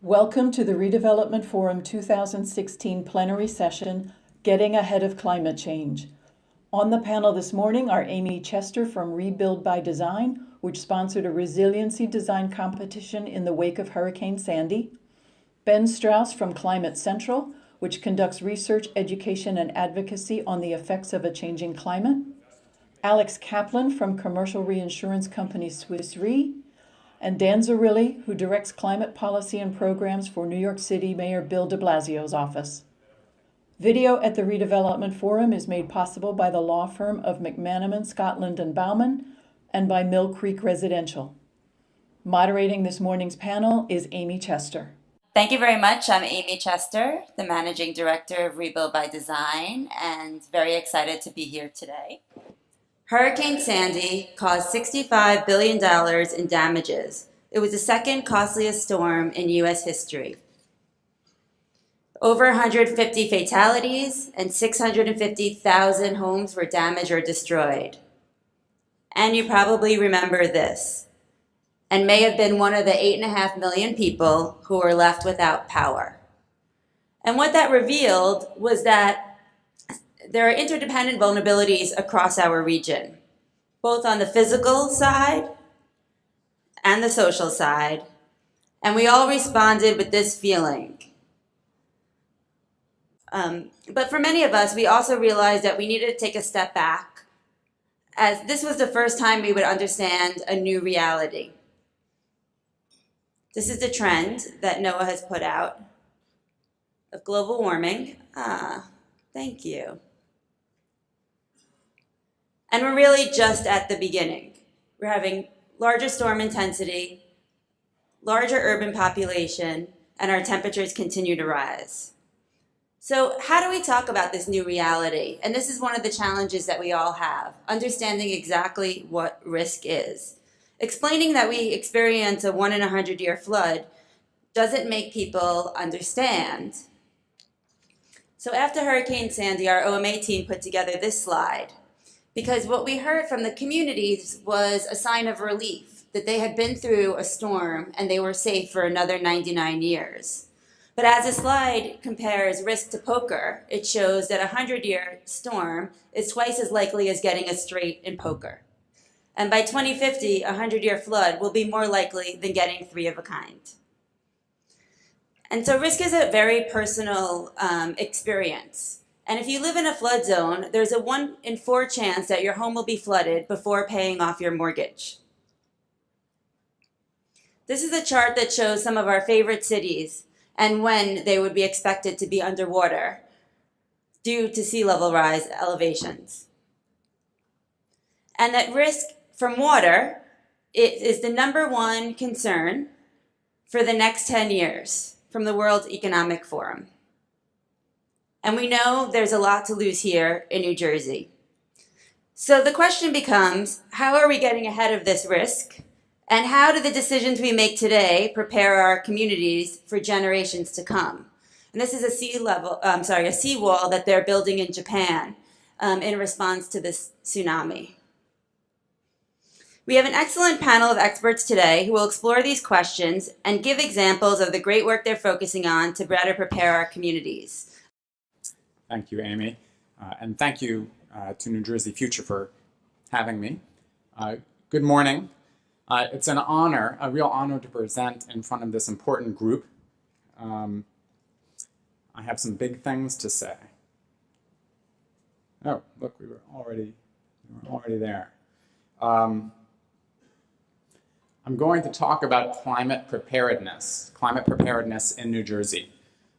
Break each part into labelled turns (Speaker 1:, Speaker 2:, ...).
Speaker 1: Welcome to the Redevelopment Forum 2016 plenary session, Getting Ahead of Climate Change. On the panel this morning are Amy Chester from Rebuild by Design, which sponsored a resiliency design competition in the wake of Hurricane Sandy, Ben Strauss from Climate Central, which conducts research, education, and advocacy on the effects of a changing climate, Alex Kaplan from commercial reinsurance company Swiss Re, and Dan Zarilli, who directs climate policy and programs for New York City Mayor Bill de Blasio's office. Video at the Redevelopment Forum is made possible by the law firm of McManaman, Scotland & Bauman, and by Mill Creek Residential. Moderating this morning's panel is Amy Chester.
Speaker 2: Thank you very much. I'm Amy Chester, the Managing Director of Rebuild by Design, and very excited to be here today. Hurricane Sandy caused $65 billion in damages. It was the second costliest storm in U.S. history. Over 150 fatalities and 650,000 homes were damaged or destroyed. And you probably remember this, and may have been one of the 8.5 million people who were left without power. And what that revealed was that there are interdependent vulnerabilities across our region, both on the physical side and the social side, and we all responded with this feeling. But for many of us, we also realized that we needed to take a step back, as this was the first time we would understand a new reality. This is the trend that NOAA has put out of global warming. Thank you. And we're really just at the beginning. We're having larger storm intensity, larger urban population, and our temperatures continue to rise. So how do we talk about this new reality? And this is one of the challenges that we all have, understanding exactly what risk is. Explaining that we experience a 1 in 100-year flood doesn't make people understand. So after Hurricane Sandy, our OMA team put together this slide, because what we heard from the communities was a sign of relief, that they had been through a storm and they were safe for another 99 years. But as the slide compares risk to poker, it shows that a 100-year storm is twice as likely as getting a straight in poker. And by 2050, a 100-year flood will be more likely than getting 3 of a kind. And so risk is a very personal experience. And if you live in a flood zone, there's a 1 in 4 chance that your home will be flooded before paying off your mortgage. This is a chart that shows some of our favorite cities and when they would be expected to be underwater due to sea level rise elevations. And that risk from water is the #1 concern for the next 10 years from the World Economic Forum. And we know there's a lot to lose here in New Jersey. So the question becomes, how are we getting ahead of this risk? And how do the decisions we make today prepare our communities for generations to come? And this is a seawall that they're building in Japan in response to this tsunami. We have an excellent panel of experts today who will explore these questions and give examples of the great work they're focusing on to better prepare our communities.
Speaker 3: Thank you, Amy. And thank you to New Jersey Future for having me. Good morning. It's an honor, a real honor to present in front of this important group. I have some big things to say. Oh, look, we were already there. I'm going to talk about climate preparedness in New Jersey,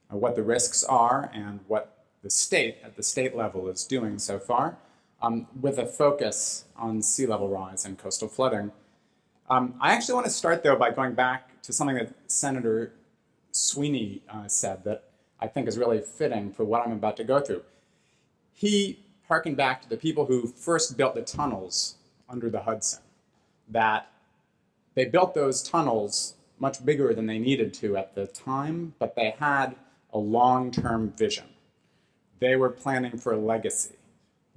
Speaker 3: what the risks are and what the state, at the state level, is doing so far, with a focus on sea level rise and coastal flooding. I actually want to start, though, by going back to something that Senator Sweeney said that I think is really fitting for what I'm about to go through. He harkened back to the people who first built the tunnels under the Hudson, that they built those tunnels much bigger than they needed to at the time, but they had a long-term vision. They were planning for a legacy.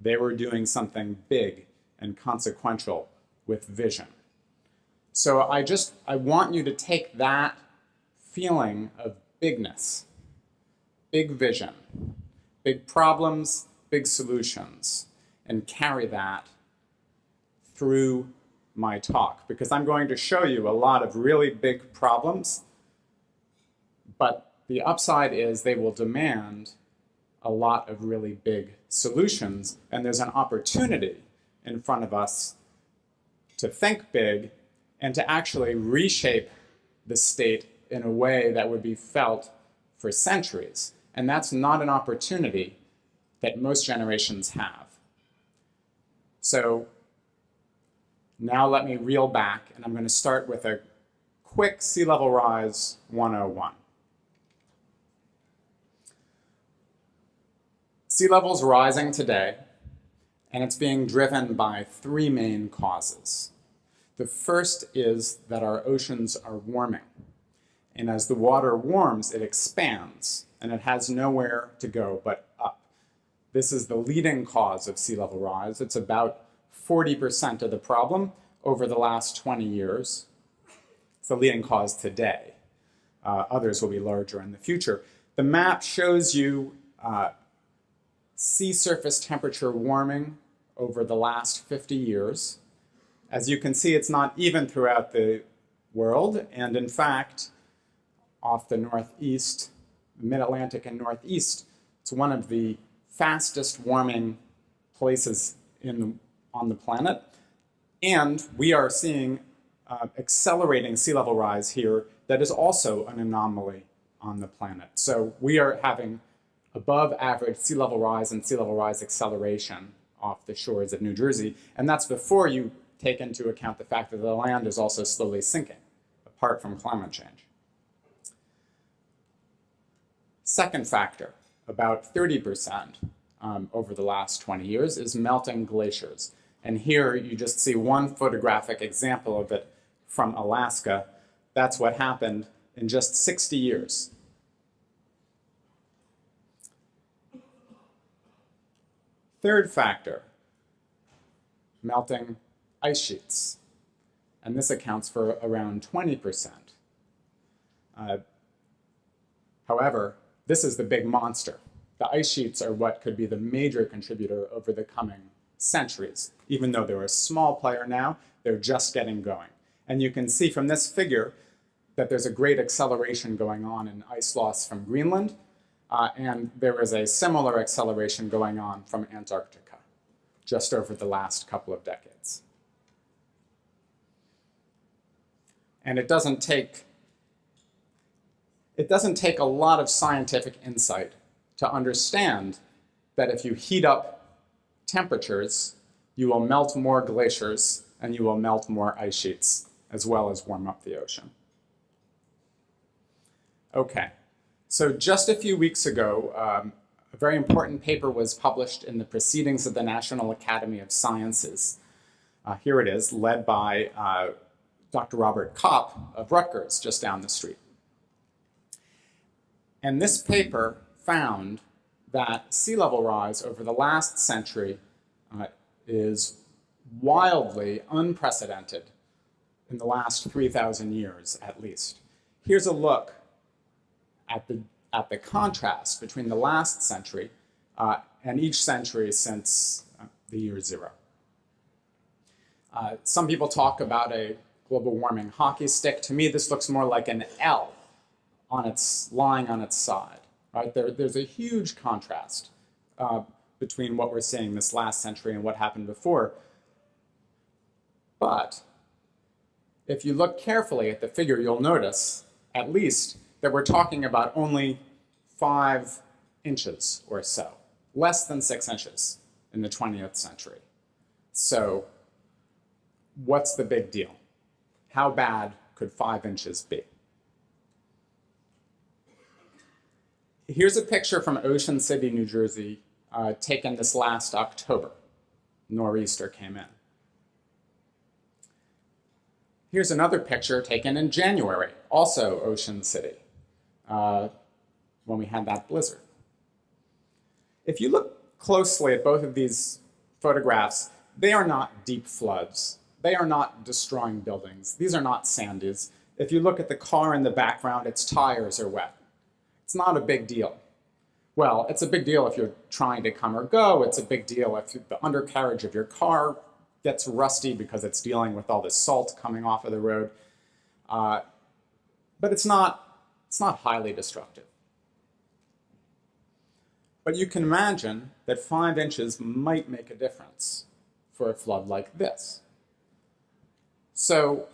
Speaker 3: They were doing something big and consequential with vision. So I want you to take that feeling of bigness, big vision, big problems, big solutions, and carry that through my talk, because I'm going to show you a lot of really big problems, but the upside is they will demand a lot of really big solutions, and there's an opportunity in front of us to think big and to actually reshape the state in a way that would be felt for centuries. And that's not an opportunity that most generations have. So now let me reel back, and I'm going to start with a quick sea level rise 101. Sea level's rising today, and it's being driven by three main causes. The first is that our oceans are warming. And as the water warms, it expands, and it has nowhere to go but up. This is the leading cause of sea level rise. It's about 40% of the problem over the last 20 years. It's the leading cause today. Others will be larger in the future. The map shows you sea surface temperature warming over the last 50 years. As you can see, it's not even throughout the world, and in fact, off the northeast, mid-Atlantic and northeast, it's one of the fastest warming places on the planet. And we are seeing accelerating sea level rise here that is also an anomaly on the planet. So we are having above average sea level rise and sea level rise acceleration off the shores of New Jersey, and that's before you take into account the fact that the land is also slowly sinking, apart from climate change. Second factor, about 30% over the last 20 years, is melting glaciers. And here you just see one photographic example of it from Alaska. That's what happened in just 60 years. Third factor, melting ice sheets. And this accounts for around 20%. However, this is the big monster. The ice sheets are what could be the major contributor over the coming centuries. Even though they're a small player now, they're just getting going. And you can see from this figure that there's a great acceleration going on in ice loss from Greenland, and there is a similar acceleration going on from Antarctica, just over the last couple of decades. And it doesn't take a lot of scientific insight to understand that if you heat up temperatures, you will melt more glaciers and you will melt more ice sheets, as well as warm up the ocean. Okay, so just a few weeks ago, a very important paper was published in the Proceedings of the National Academy of Sciences. Here it is, led by Dr. Robert Kopp of Rutgers, just down the street. And this paper found that sea level rise over the last century is wildly unprecedented in the last 3,000 years, at least. Here's a look at the contrast between the last century and each century since the year zero. Some people talk about a global warming hockey stick. To me, this looks more like an L lying on its side. Right? There's a huge contrast between what we're seeing this last century and what happened before. But if you look carefully at the figure, you'll notice, at least, that we're talking about only 5 inches or so, less than 6 inches in the 20th century. So what's the big deal? How bad could 5 inches be? Here's a picture from Ocean City, New Jersey, taken this last October. Nor'easter came in. Here's another picture taken in January, also Ocean City, when we had that blizzard. If you look closely at both of these photographs, they are not deep floods. They are not destroying buildings. These are not Sandys. If you look at the car in the background, its tires are wet. It's not a big deal. Well, it's a big deal if you're trying to come or go. It's a big deal if the undercarriage of your car gets rusty because it's dealing with all this salt coming off of the road. But it's not highly destructive. But you can imagine that 5 inches might make a difference for a flood like this. So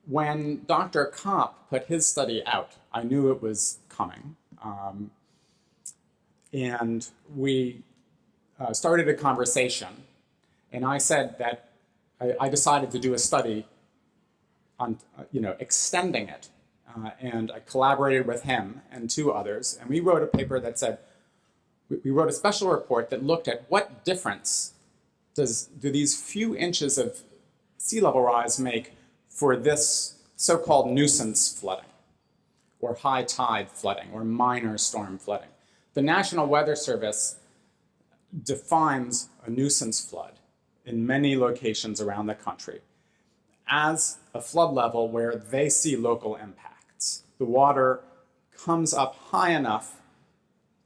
Speaker 3: when Dr. Kopp put his study out, I knew it was coming. And we started a conversation, and I said that I decided to do a study on, extending it. And I collaborated with him and 2 others, and we wrote a paper that said, we wrote a special report that looked at what difference do these few inches of sea level rise make for this so-called nuisance flooding, or high tide flooding, or minor storm flooding. The National Weather Service defines a nuisance flood in many locations around the country as a flood level where they see local impacts. The water comes up high enough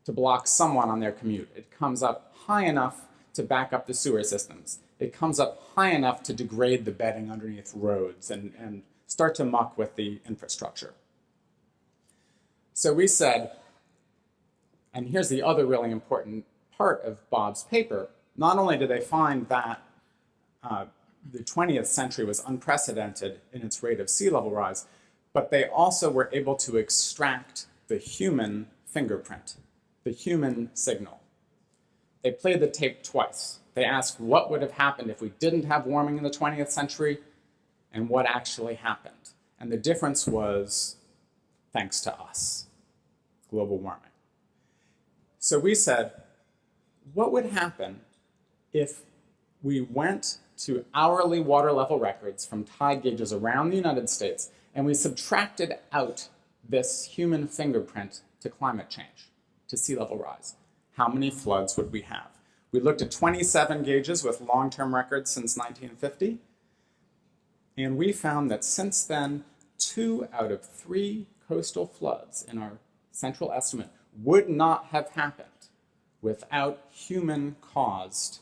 Speaker 3: to block someone on their commute. It comes up high enough to back up the sewer systems. It comes up high enough to degrade the bedding underneath roads and start to muck with the infrastructure. So we said, and here's the other really important part of Bob's paper, not only did they find that the 20th century was unprecedented in its rate of sea level rise, but they also were able to extract the human fingerprint, the human signal. They played the tape twice. They asked what would have happened if we didn't have warming in the 20th century and what actually happened. And the difference was thanks to us, global warming. So we said, what would happen if we went to hourly water level records from tide gauges around the United States and we subtracted out this human fingerprint to climate change, to sea level rise? How many floods would we have? We looked at 27 gauges with long-term records since 1950, and we found that since then, 2 out of 3 coastal floods in our central estimate would not have happened without human-caused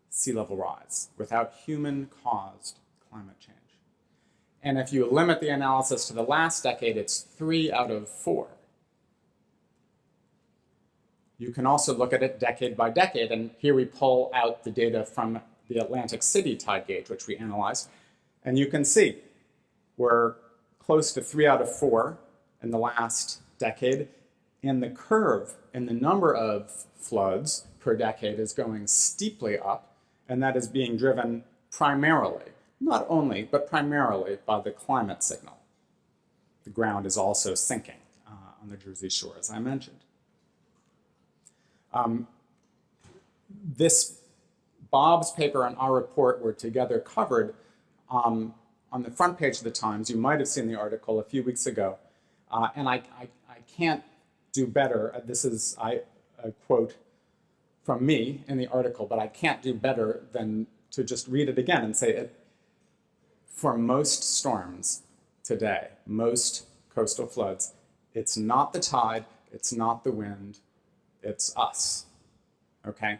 Speaker 3: sea level rise, without human-caused climate change. And if you limit the analysis to the last decade, it's 3 out of 4. You can also look at it decade by decade, and here we pull out the data from the Atlantic City tide gauge, which we analyzed, and you can see we're close to 3 out of 4 in the last decade, and the curve in the number of floods per decade is going steeply up, and that is being driven primarily, not only, but primarily by the climate signal. The ground is also sinking on the Jersey Shore, as I mentioned. Bob's paper and our report were together covered on the front page of the Times. You might have seen the article a few weeks ago, and I can't do better. This is a quote from me in the article, but I can't do better than to just read it again and say it. For most storms today, most coastal floods, it's not the tide, it's not the wind, it's us, okay?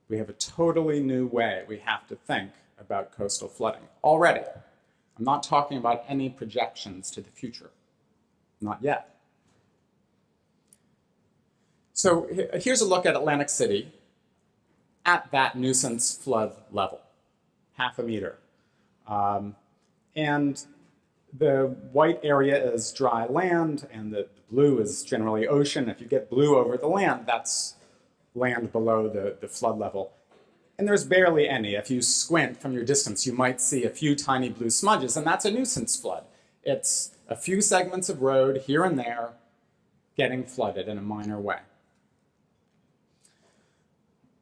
Speaker 3: We have a totally new way we have to think about coastal flooding already. I'm not talking about any projections to the future, not yet. So here's a look at Atlantic City at that nuisance flood level, 0.5 meter. And the white area is dry land, and the blue is generally ocean. If you get blue over the land, that's land below the flood level. And there's barely any. If you squint from your distance, you might see a few tiny blue smudges, and that's a nuisance flood. It's a few segments of road here and there getting flooded in a minor way.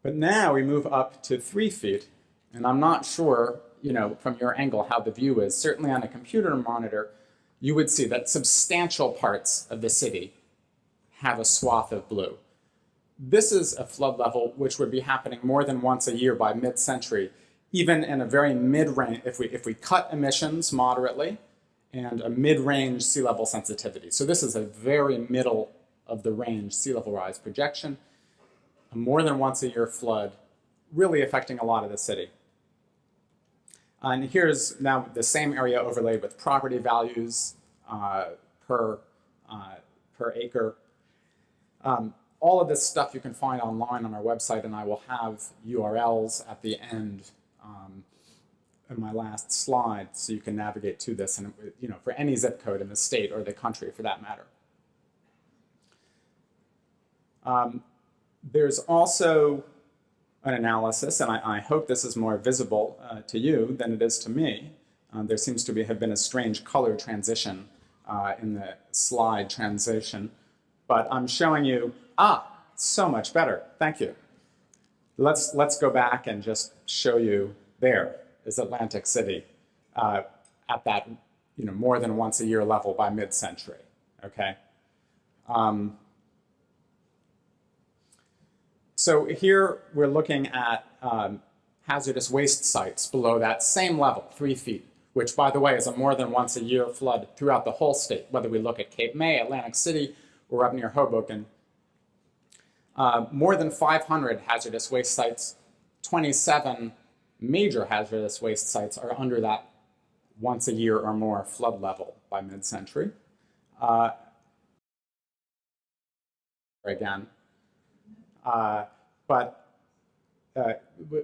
Speaker 3: But now we move up to 3 feet, and I'm not sure, from your angle how the view is. Certainly on a computer monitor, you would see that substantial parts of the city have a swath of blue. This is a flood level which would be happening more than once a year by mid-century, even in a very mid-range. If we cut emissions moderately and a mid-range sea level sensitivity. So this is a very middle of the range sea level rise projection. A more than once a year flood, really affecting a lot of the city. And here's now the same area overlaid with property values per acre. All of this stuff you can find online on our website, and I will have URLs at the end in my last slide, so you can navigate to this, and for any zip code in the state or the country, for that matter. There's also an analysis, and I hope this is more visible to you than it is to me. There seems to have been a strange color transition in the slide transition, but I'm showing you, so much better, thank you. Let's go back and just show you, there is Atlantic City at that more than once a year level by mid-century, okay? So here we're looking at hazardous waste sites below that same level, 3 feet, which, by the way, is a more than once a year flood throughout the whole state, whether we look at Cape May, Atlantic City, or up near Hoboken. More than 500 hazardous waste sites, 27 major hazardous waste sites are under that once a year or more flood level by mid-century. Again.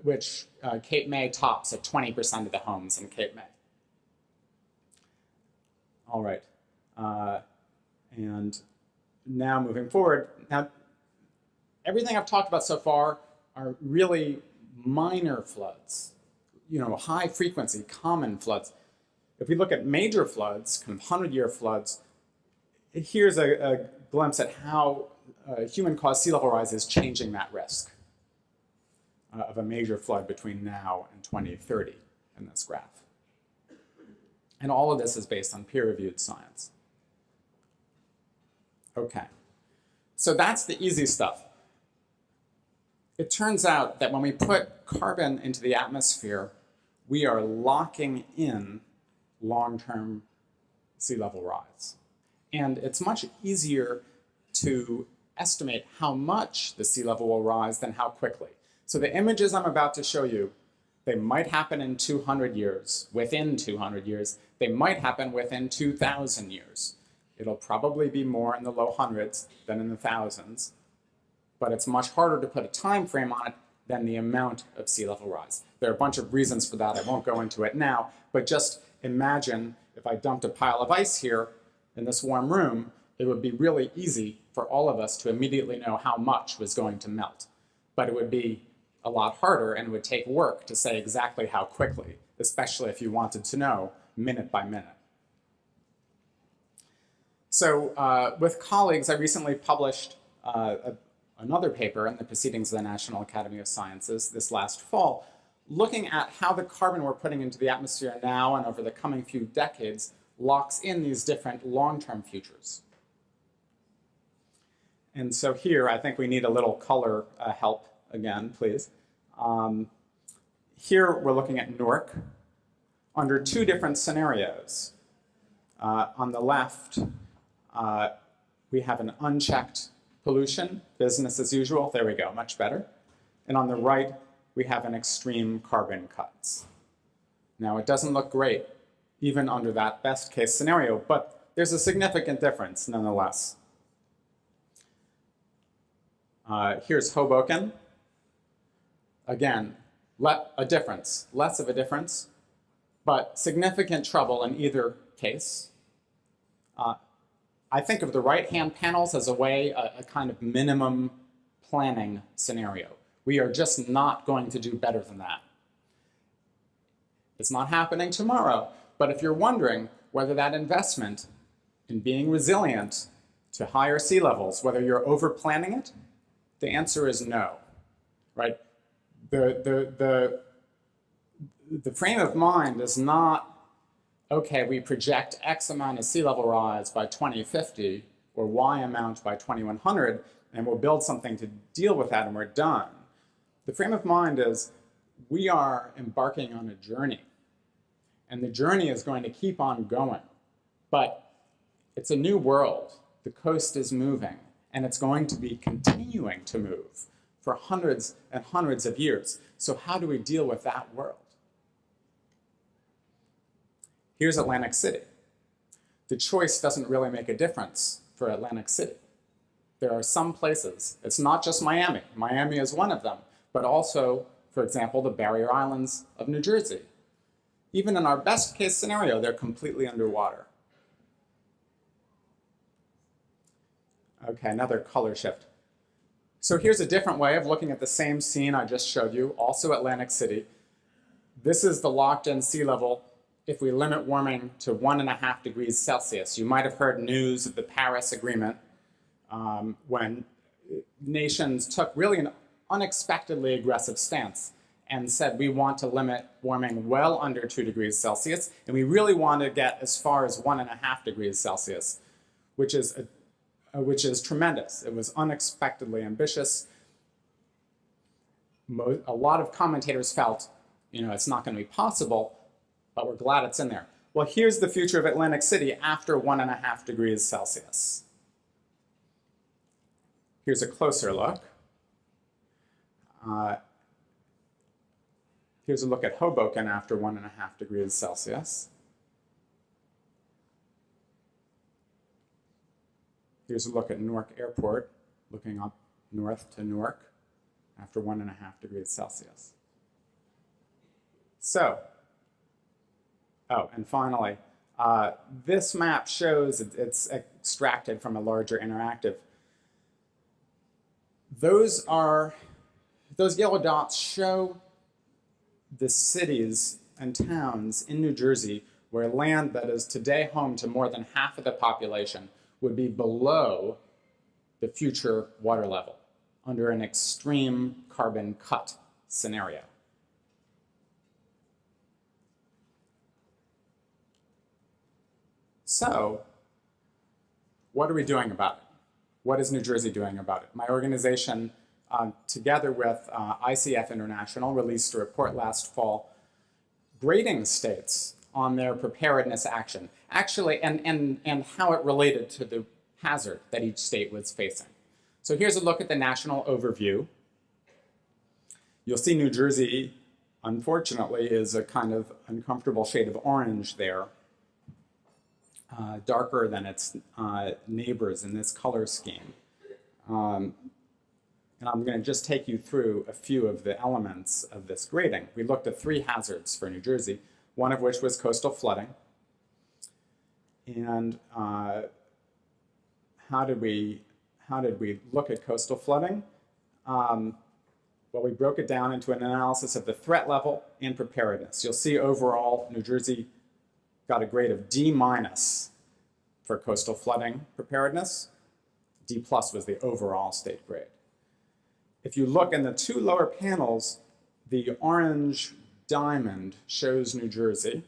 Speaker 3: Which Cape May tops at 20% of the homes in Cape May. All right, and now moving forward. Now, everything I've talked about so far are really minor floods, high frequency, common floods. If we look at major floods, 100-year floods, here's a glimpse at how human-caused sea level rise is changing that risk of a major flood between now and 2030 in this graph. And all of this is based on peer-reviewed science. Okay, so that's the easy stuff. It turns out that when we put carbon into the atmosphere, we are locking in long-term sea level rise. And it's much easier to estimate how much the sea level will rise than how quickly. So the images I'm about to show you, they might happen in 200 years, within 200 years. They might happen within 2,000 years. It'll probably be more in the low hundreds than in the thousands, but it's much harder to put a time frame on it than the amount of sea level rise. There are a bunch of reasons for that. I won't go into it now, but just imagine if I dumped a pile of ice here in this warm room, it would be really easy for all of us to immediately know how much was going to melt. But it would be a lot harder, and it would take work to say exactly how quickly, especially if you wanted to know minute by minute. So with colleagues, I recently published another paper in the Proceedings of the National Academy of Sciences this last fall, looking at how the carbon we're putting into the atmosphere now and over the coming few decades locks in these different long-term futures. And so here, I think we need a little color help again, please. Here, we're looking at Newark under 2 different scenarios. On the left, we have an unchecked pollution, business as usual. There we go, much better. And on the right, we have an extreme carbon cuts. Now, it doesn't look great, even under that best case scenario, but there's a significant difference nonetheless. Here's Hoboken. Again, a difference, less of a difference, but significant trouble in either case. I think of the right-hand panels as a kind of minimum planning scenario. We are just not going to do better than that. It's not happening tomorrow, but if you're wondering whether that investment in being resilient to higher sea levels, whether you're over-planning it, the answer is no, right? The frame of mind is not, okay, we project X amount of sea level rise by 2050 or Y amount by 2100, and we'll build something to deal with that and we're done. The frame of mind is, we are embarking on a journey, and the journey is going to keep on going. But it's a new world. The coast is moving, and it's going to be continuing to move for hundreds and hundreds of years. So how do we deal with that world? Here's Atlantic City. The choice doesn't really make a difference for Atlantic City. There are some places, it's not just Miami. Miami is one of them, but also, for example, the Barrier Islands of New Jersey. Even in our best case scenario, they're completely underwater. Okay, another color shift. So here's a different way of looking at the same scene I just showed you, also Atlantic City. This is the locked-in sea level if we limit warming to 1.5 degrees Celsius. You might have heard news of the Paris Agreement when nations took really an unexpectedly aggressive stance and said we want to limit warming well under 2 degrees Celsius, and we really want to get as far as 1.5 degrees Celsius, which is tremendous. It was unexpectedly ambitious. A lot of commentators felt, it's not going to be possible, but we're glad it's in there. Well, here's the future of Atlantic City after 1.5 degrees Celsius. Here's a closer look. Here's a look at Hoboken after 1.5 degrees Celsius. Here's a look at Newark Airport, looking up north to Newark after 1.5 degrees Celsius. So, and finally, this map shows, it's extracted from a larger interactive. Those yellow dots show the cities and towns in New Jersey where land that is today home to more than half of the population would be below the future water level under an extreme carbon cut scenario. So, what are we doing about it? What is New Jersey doing about it? My organization, together with ICF International, released a report last fall grading states on their preparedness action, actually, and how it related to the hazard that each state was facing. So here's a look at the national overview. You'll see New Jersey, unfortunately, is a kind of uncomfortable shade of orange there, darker than its neighbors in this color scheme. And I'm going to just take you through a few of the elements of this grading. We looked at 3 hazards for New Jersey, one of which was coastal flooding. And how did we look at coastal flooding? Well, we broke it down into an analysis of the threat level and preparedness. You'll see overall, New Jersey got a grade of D- for coastal flooding preparedness. D+ was the overall state grade. If you look in the 2 lower panels, the orange diamond shows New Jersey,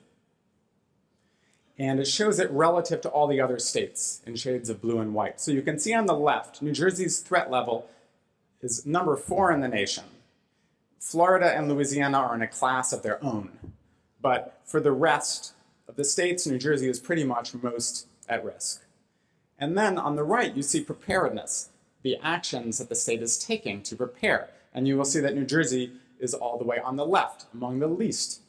Speaker 3: and it shows it relative to all the other states in shades of blue and white. So you can see on the left, New Jersey's threat level is number 4 in the nation. Florida and Louisiana are in a class of their own, but for the rest of the states, New Jersey is pretty much most at risk. And then on the right, you see preparedness, the actions that the state is taking to prepare. And you will see that New Jersey is all the way on the left, among the least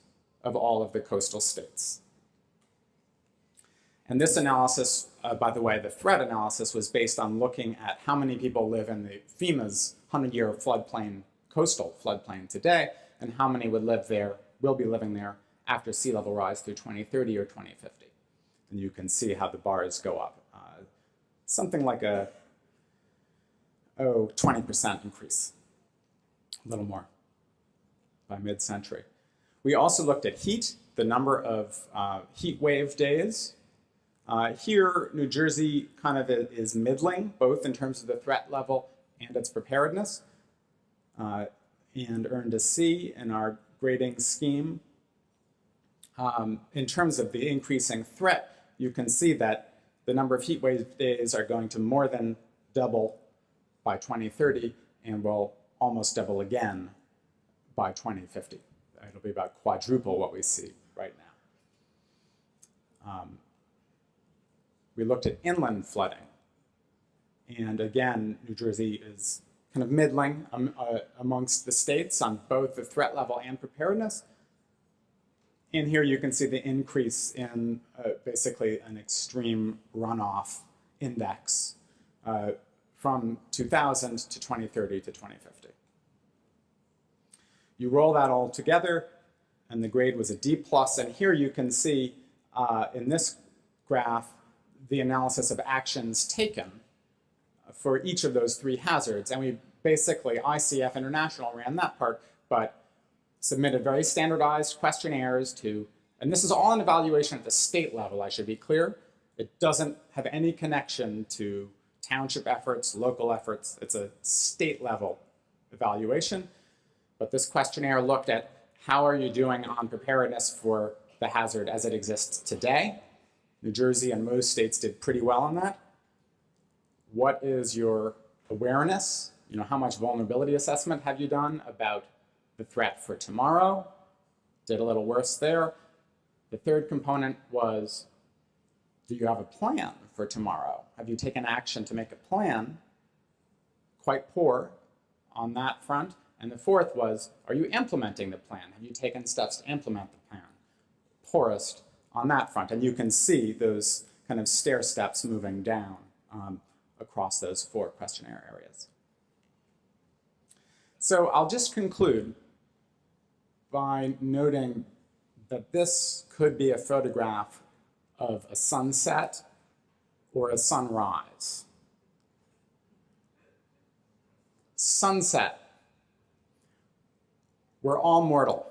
Speaker 3: of all of the coastal states. And this analysis, by the way, the threat analysis was based on looking at how many people live in the FEMA's 100-year floodplain, coastal floodplain today, and how many would live there, will be living there after sea level rise through 2030 or 2050. And you can see how the bars go up. Something like a 20% increase, a little more by mid-century. We also looked at heat, the number of heat wave days. Here, New Jersey kind of is middling, both in terms of the threat level and its preparedness, and earned a C in our grading scheme. In terms of the increasing threat, you can see that the number of heat wave days are going to more than double by 2030 and will almost double again by 2050. It'll be about quadruple what we see right now. we looked at inland flooding. And again, New Jersey is kind of middling amongst the states on both the threat level and preparedness. And here you can see the increase in basically an extreme runoff index from 2000 to 2030 to 2050. You roll that all together, and the grade was a D+. And here you can see in this graph the analysis of actions taken for each of those three hazards. And we basically, ICF International ran that part, but submitted very standardized questionnaires to, and this is all an evaluation at the state level, I should be clear. It doesn't have any connection to township efforts, local efforts. It's a state level evaluation. But this questionnaire looked at how are you doing on preparedness for the hazard as it exists today. New Jersey and most states did pretty well on that. What is your awareness? You know, how much vulnerability assessment have you done about the threat for tomorrow? Did a little worse there. The third component was, do you have a plan for tomorrow? Have you taken action to make a plan? Quite poor on that front. And the fourth was, are you implementing the plan? Have you taken steps to implement the plan? Poorest on that front. And you can see those kind of stair steps moving down across those four questionnaire areas. So I'll just conclude by noting that this could be a photograph of a sunset or a sunrise. Sunset. We're all mortal.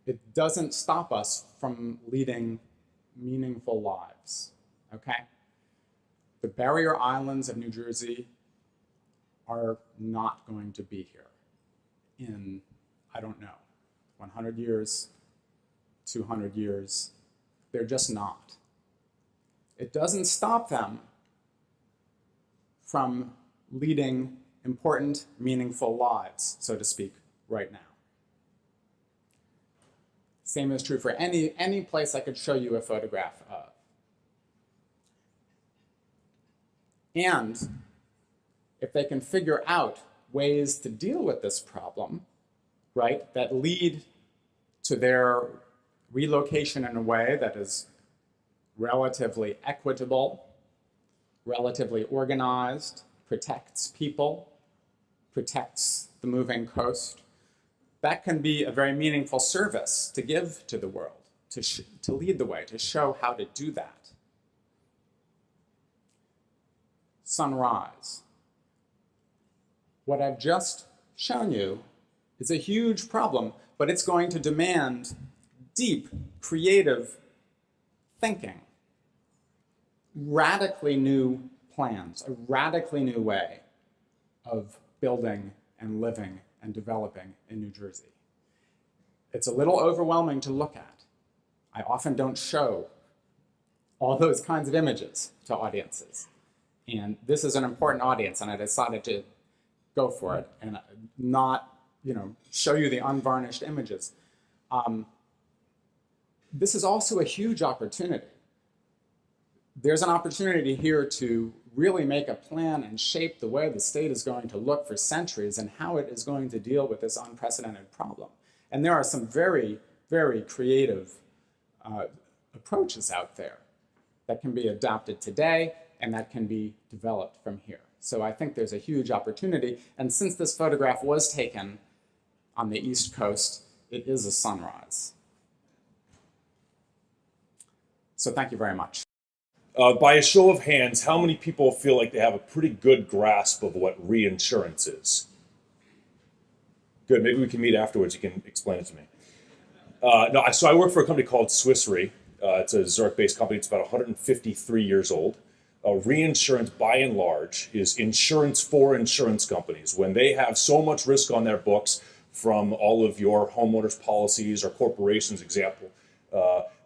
Speaker 3: It doesn't stop us from leading meaningful lives, okay? The barrier islands of New Jersey are not going to be here in, I don't know, 100 years, 200 years. They're just not. It doesn't stop them from leading important, meaningful lives, so to speak, right now. Same is true for any place I could show you a photograph of. And if they can figure out ways to deal with this problem, right, that lead to their relocation in a way that is relatively equitable, relatively organized, protects people, protects the moving coast, that can be a very meaningful service to give to the world, to lead the way, to show how to do that. Sunrise. What I've just shown you is a huge problem, but it's going to demand deep, creative thinking, radically new plans, a radically new way of building and living and developing in New Jersey. It's a little overwhelming to look at. I often don't show all those kinds of images to audiences. And this is an important audience, and I decided to go for it and not, show you the unvarnished images. This is also a huge opportunity. There's an opportunity here to really make a plan and shape the way the state is going to look for centuries and how it is going to deal with this unprecedented problem. And there are some very, very creative approaches out there that can be adopted today and that can be developed from here. So I think there's a huge opportunity. And since this photograph was taken on the East Coast, it is a sunrise. So thank you very much.
Speaker 4: By a show of hands, how many people feel like they have a pretty good grasp of what reinsurance is? Good, maybe we can meet afterwards. You can explain it to me. So I work for a company called Swiss Re. It's a Zurich-based company. It's about 153 years old. Reinsurance, by and large, is insurance for insurance companies. When they have so much risk on their books from all of your homeowners policies or corporations, example,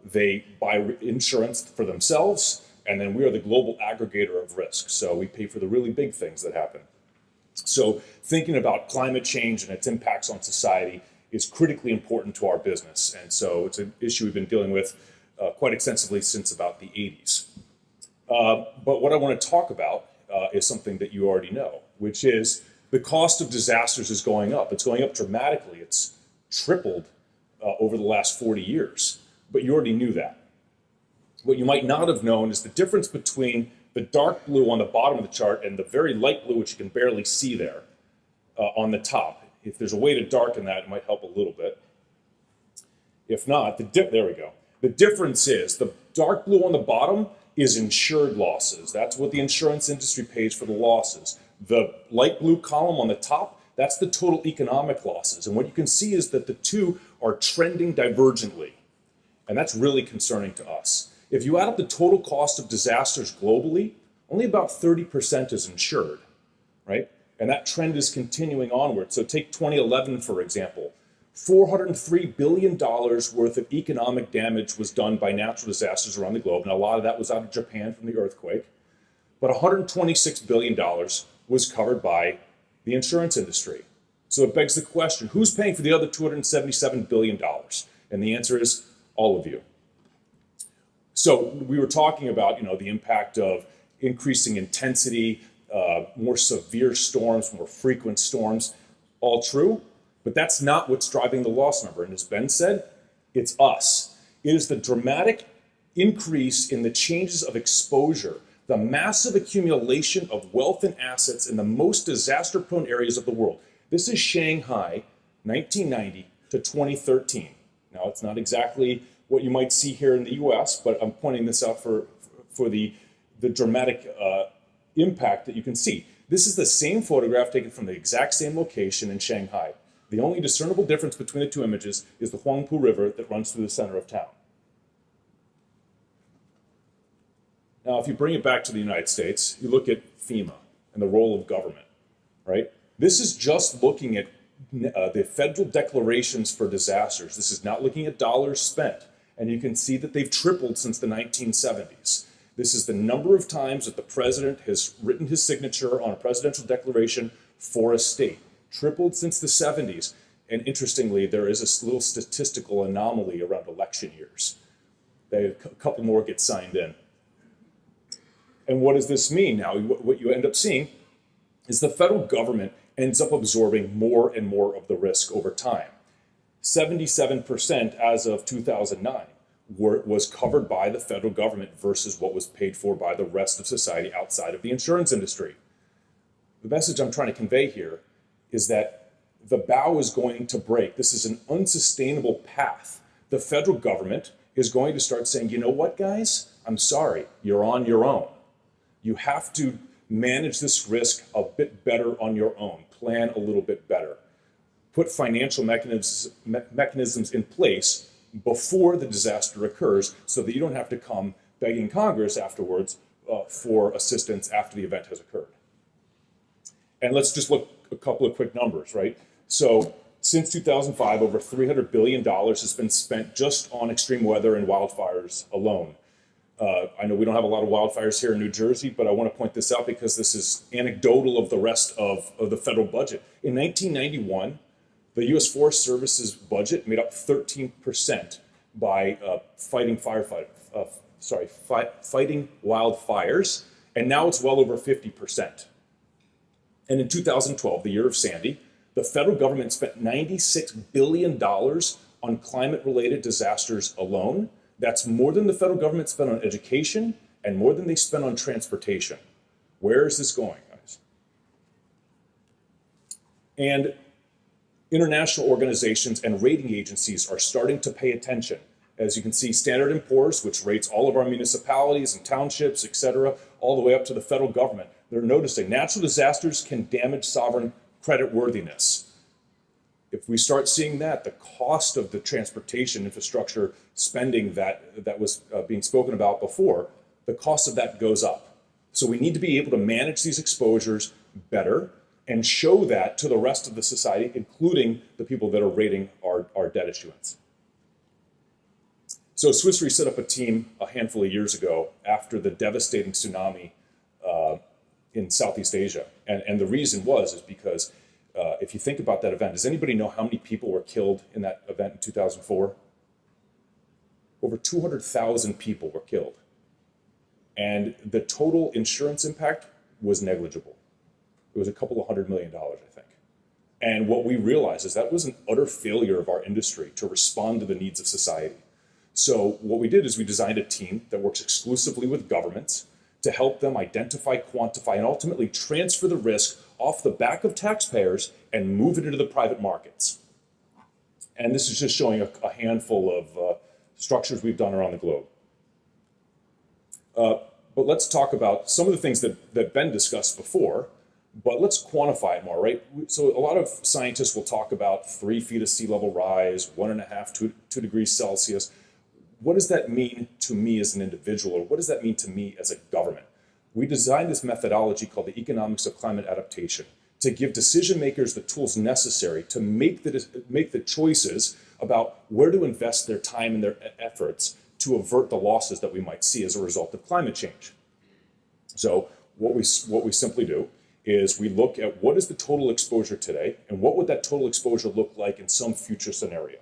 Speaker 4: they buy insurance for themselves, and then we are the global aggregator of risk. So we pay for the really big things that happen. So thinking about climate change and its impacts on society is critically important to our business. And so it's an issue we've been dealing with quite extensively since about the 80s. But what I want to talk about is something that you already know, which is the cost of disasters is going up. It's going up dramatically. It's tripled over the last 40 years, but you already knew that. What you might not have known is the difference between the dark blue on the bottom of the chart and the very light blue, which you can barely see there on the top. If there's a way to darken that, it might help a little bit. If not, there we go. The difference is the dark blue on the bottom is insured losses. That's what the insurance industry pays for the losses. The light blue column on the top, that's the total economic losses. And what you can see is that the two are trending divergently. And that's really concerning to us. If you add up the total cost of disasters globally, only about 30% is insured, right? And that trend is continuing onward. So take 2011, for example. $403 billion worth of economic damage was done by natural disasters around the globe. And a lot of that was out of Japan from the earthquake. But $126 billion was covered by the insurance industry. So it begs the question, who's paying for the other $277 billion? And the answer is all of you. So we were talking about, the impact of increasing intensity, more severe storms, more frequent storms, all true. But that's not what's driving the loss number. And as Ben said, it's us. It is the dramatic increase in the changes of exposure, the massive accumulation of wealth and assets in the most disaster-prone areas of the world. This is Shanghai, 1990 to 2013. Now, it's not exactly what you might see here in the US, but I'm pointing this out for the dramatic impact that you can see. This is the same photograph taken from the exact same location in Shanghai. The only discernible difference between the two images is the Huangpu River that runs through the center of town. Now, if you bring it back to the United States, you look at FEMA and the role of government, right? This is just looking at the federal declarations for disasters. This is not looking at dollars spent. And you can see that they've tripled since the 1970s. This is the number of times that the president has written his signature on a presidential declaration for a state. Tripled since the 70s. And interestingly, there is a little statistical anomaly around election years. A couple more get signed in. And what does this mean now? What you end up seeing is the federal government ends up absorbing more and more of the risk over time. 77% as of 2009 was covered by the federal government versus what was paid for by the rest of society outside of the insurance industry. The message I'm trying to convey here is that the bow is going to break. This is an unsustainable path. The federal government is going to start saying, you know what, guys? I'm sorry, you're on your own. You have to manage this risk a bit better on your own. Plan a little bit better. Put financial mechanisms in place before the disaster occurs so that you don't have to come begging Congress afterwards for assistance after the event has occurred. And let's just look a couple of quick numbers, right? So since 2005, over $300 billion has been spent just on extreme weather and wildfires alone. I know we don't have a lot of wildfires here in New Jersey, but I want to point this out because this is anecdotal of the rest of the federal budget. In 1991, the U.S. Forest Service's budget made up 13% by fighting wildfires, and now it's well over 50%. And in 2012, the year of Sandy, the federal government spent $96 billion on climate-related disasters alone. That's more than the federal government spent on education and more than they spent on transportation. Where is this going, guys? And international organizations and rating agencies are starting to pay attention. As you can see, Standard & Poor's, which rates all of our municipalities and townships, et cetera, all the way up to the federal government, they're noticing natural disasters can damage sovereign creditworthiness. If we start seeing that, the cost of the transportation infrastructure spending that was being spoken about before, the cost of that goes up. So we need to be able to manage these exposures better and show that to the rest of the society, including the people that are rating our debt issuance. So Swiss Re set up a team a handful of years ago after the devastating tsunami in Southeast Asia. And the reason is because if you think about that event, does anybody know how many people were killed in that event in 2004? Over 200,000 people were killed. And the total insurance impact was negligible. It was a couple of $100 million, I think. And what we realized is that was an utter failure of our industry to respond to the needs of society. So what we did is we designed a team that works exclusively with governments to help them identify, quantify, and ultimately transfer the risk off the back of taxpayers and move it into the private markets. And this is just showing a handful of structures we've done around the globe. But let's talk about some of the things that Ben discussed before, but let's quantify it more, right? So a lot of scientists will talk about 3 feet of sea level rise, 1.5, 2 degrees Celsius. What does that mean to me as an individual, or what does that mean to me as a government? We designed this methodology called the economics of climate adaptation to give decision makers the tools necessary to make the choices about where to invest their time and their efforts to avert the losses that we might see as a result of climate change. So what we simply do is we look at what is the total exposure today and what would that total exposure look like in some future scenario.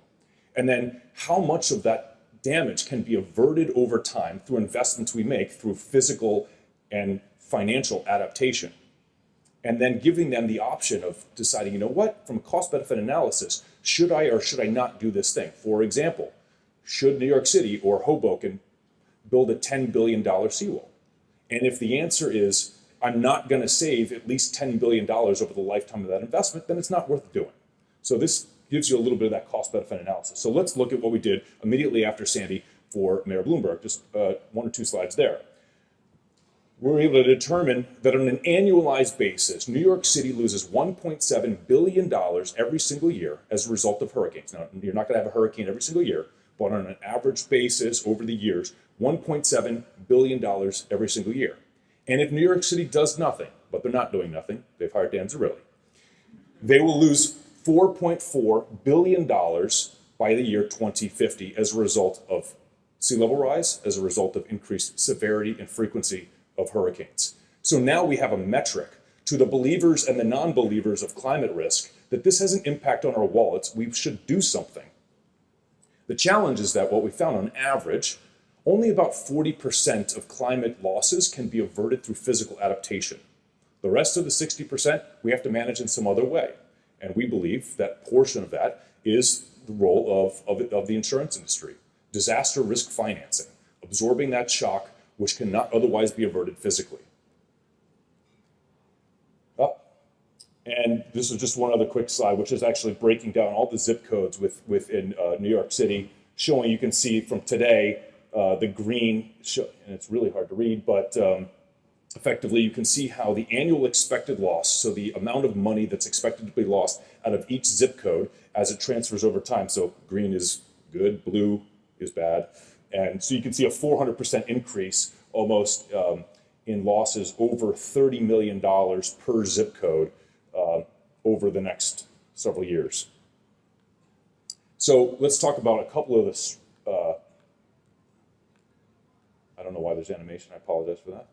Speaker 4: And then how much of that damage can be averted over time through investments we make through physical and financial adaptation. And then giving them the option of deciding, you know what, from a cost-benefit analysis, should I or should I not do this thing? For example, should New York City or Hoboken build a $10 billion seawall? And if the answer is, I'm not going to save at least $10 billion over the lifetime of that investment, then it's not worth doing. So this gives you a little bit of that cost-benefit analysis. So let's look at what we did immediately after Sandy for Mayor Bloomberg, just 1 or 2 slides there. We were able to determine that on an annualized basis, New York City loses $1.7 billion every single year as a result of hurricanes. Now, you're not going to have a hurricane every single year, but on an average basis over the years, $1.7 billion every single year. And if New York City does nothing, but they're not doing nothing, they've hired Dan Zarrilli, they will lose $4.4 billion by the year 2050 as a result of sea level rise, as a result of increased severity and frequency of hurricanes. So now we have a metric to the believers and the non-believers of climate risk that this has an impact on our wallets. We should do something. The challenge is that what we found on average, only about 40% of climate losses can be averted through physical adaptation. The rest of the 60% we have to manage in some other way. And we believe that portion of that is the role of the insurance industry. Disaster risk financing, absorbing that shock which cannot otherwise be averted physically. And this is just one other quick slide, which is actually breaking down all the zip codes within New York City, showing, you can see from today, the green, and it's really hard to read, but effectively you can see how the annual expected loss, so the amount of money that's expected to be lost out of each zip code as it transfers over time. So green is good, blue is bad. And so you can see a 400% increase almost in losses, over $30 million per zip code over the next several years. So let's talk about a couple of this. I don't know why there's animation, I apologize for that.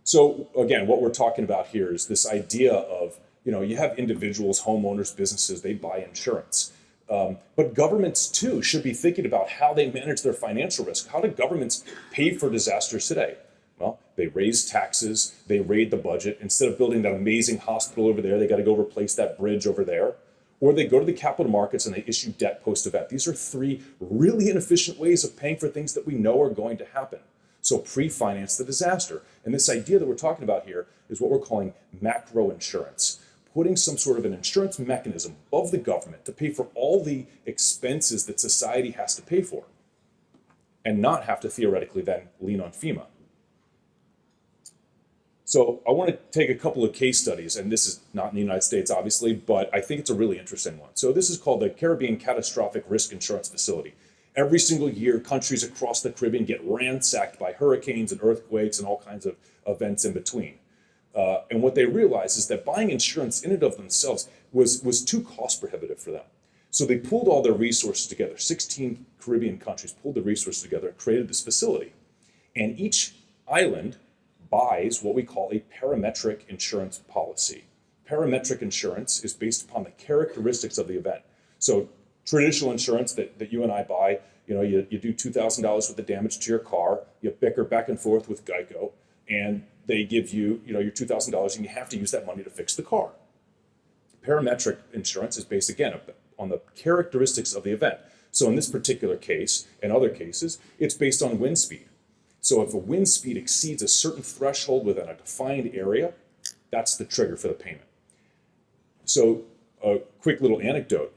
Speaker 4: So again, what we're talking about here is this idea of, you have individuals, homeowners, businesses, they buy insurance. But governments too should be thinking about how they manage their financial risk. How do governments pay for disasters today? Well, they raise taxes, they raid the budget. Instead of building that amazing hospital over there, they got to go replace that bridge over there. Or they go to the capital markets and they issue debt post-event. These are 3 really inefficient ways of paying for things that we know are going to happen. So pre-finance the disaster. And this idea that we're talking about here is what we're calling macro insurance. Putting some sort of an insurance mechanism of the government to pay for all the expenses that society has to pay for, and not have to theoretically then lean on FEMA. So I want to take a couple of case studies, and this is not in the United States, obviously, but I think it's a really interesting one. So this is called the Caribbean Catastrophic Risk Insurance Facility. Every single year, countries across the Caribbean get ransacked by hurricanes and earthquakes and all kinds of events in between. And what they realized is that buying insurance in and of themselves was too cost prohibitive for them. So they pulled all their resources together. 16 Caribbean countries pulled their resources together and created this facility. And each island buys what we call a parametric insurance policy. Parametric insurance is based upon the characteristics of the event. So traditional insurance that you and I buy, you do $2,000 worth of damage to your car. you bicker back and forth with Geico, and they give you, your $2,000, and you have to use that money to fix the car. Parametric insurance is based, again, on the characteristics of the event. So in this particular case, and other cases, it's based on wind speed. So if a wind speed exceeds a certain threshold within a defined area, that's the trigger for the payment. So a quick little anecdote,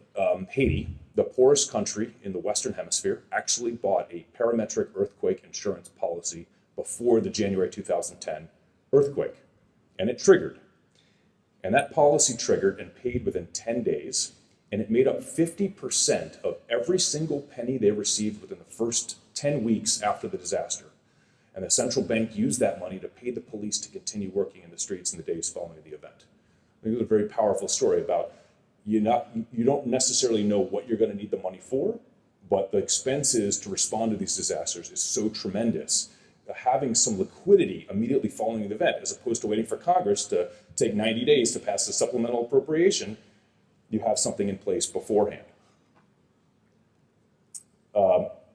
Speaker 4: Haiti, the poorest country in the Western Hemisphere, actually bought a parametric earthquake insurance policy before the January 2010 earthquake, and it triggered. And that policy triggered and paid within 10 days, and it made up 50% of every single penny they received within the first 10 weeks after the disaster. And the central bank used that money to pay the police to continue working in the streets in the days following the event. I think it was a very powerful story about you don't necessarily know what you're going to need the money for, but the expenses to respond to these disasters is so tremendous. Having some liquidity immediately following the event, as opposed to waiting for Congress to take 90 days to pass a supplemental appropriation, you have something in place beforehand.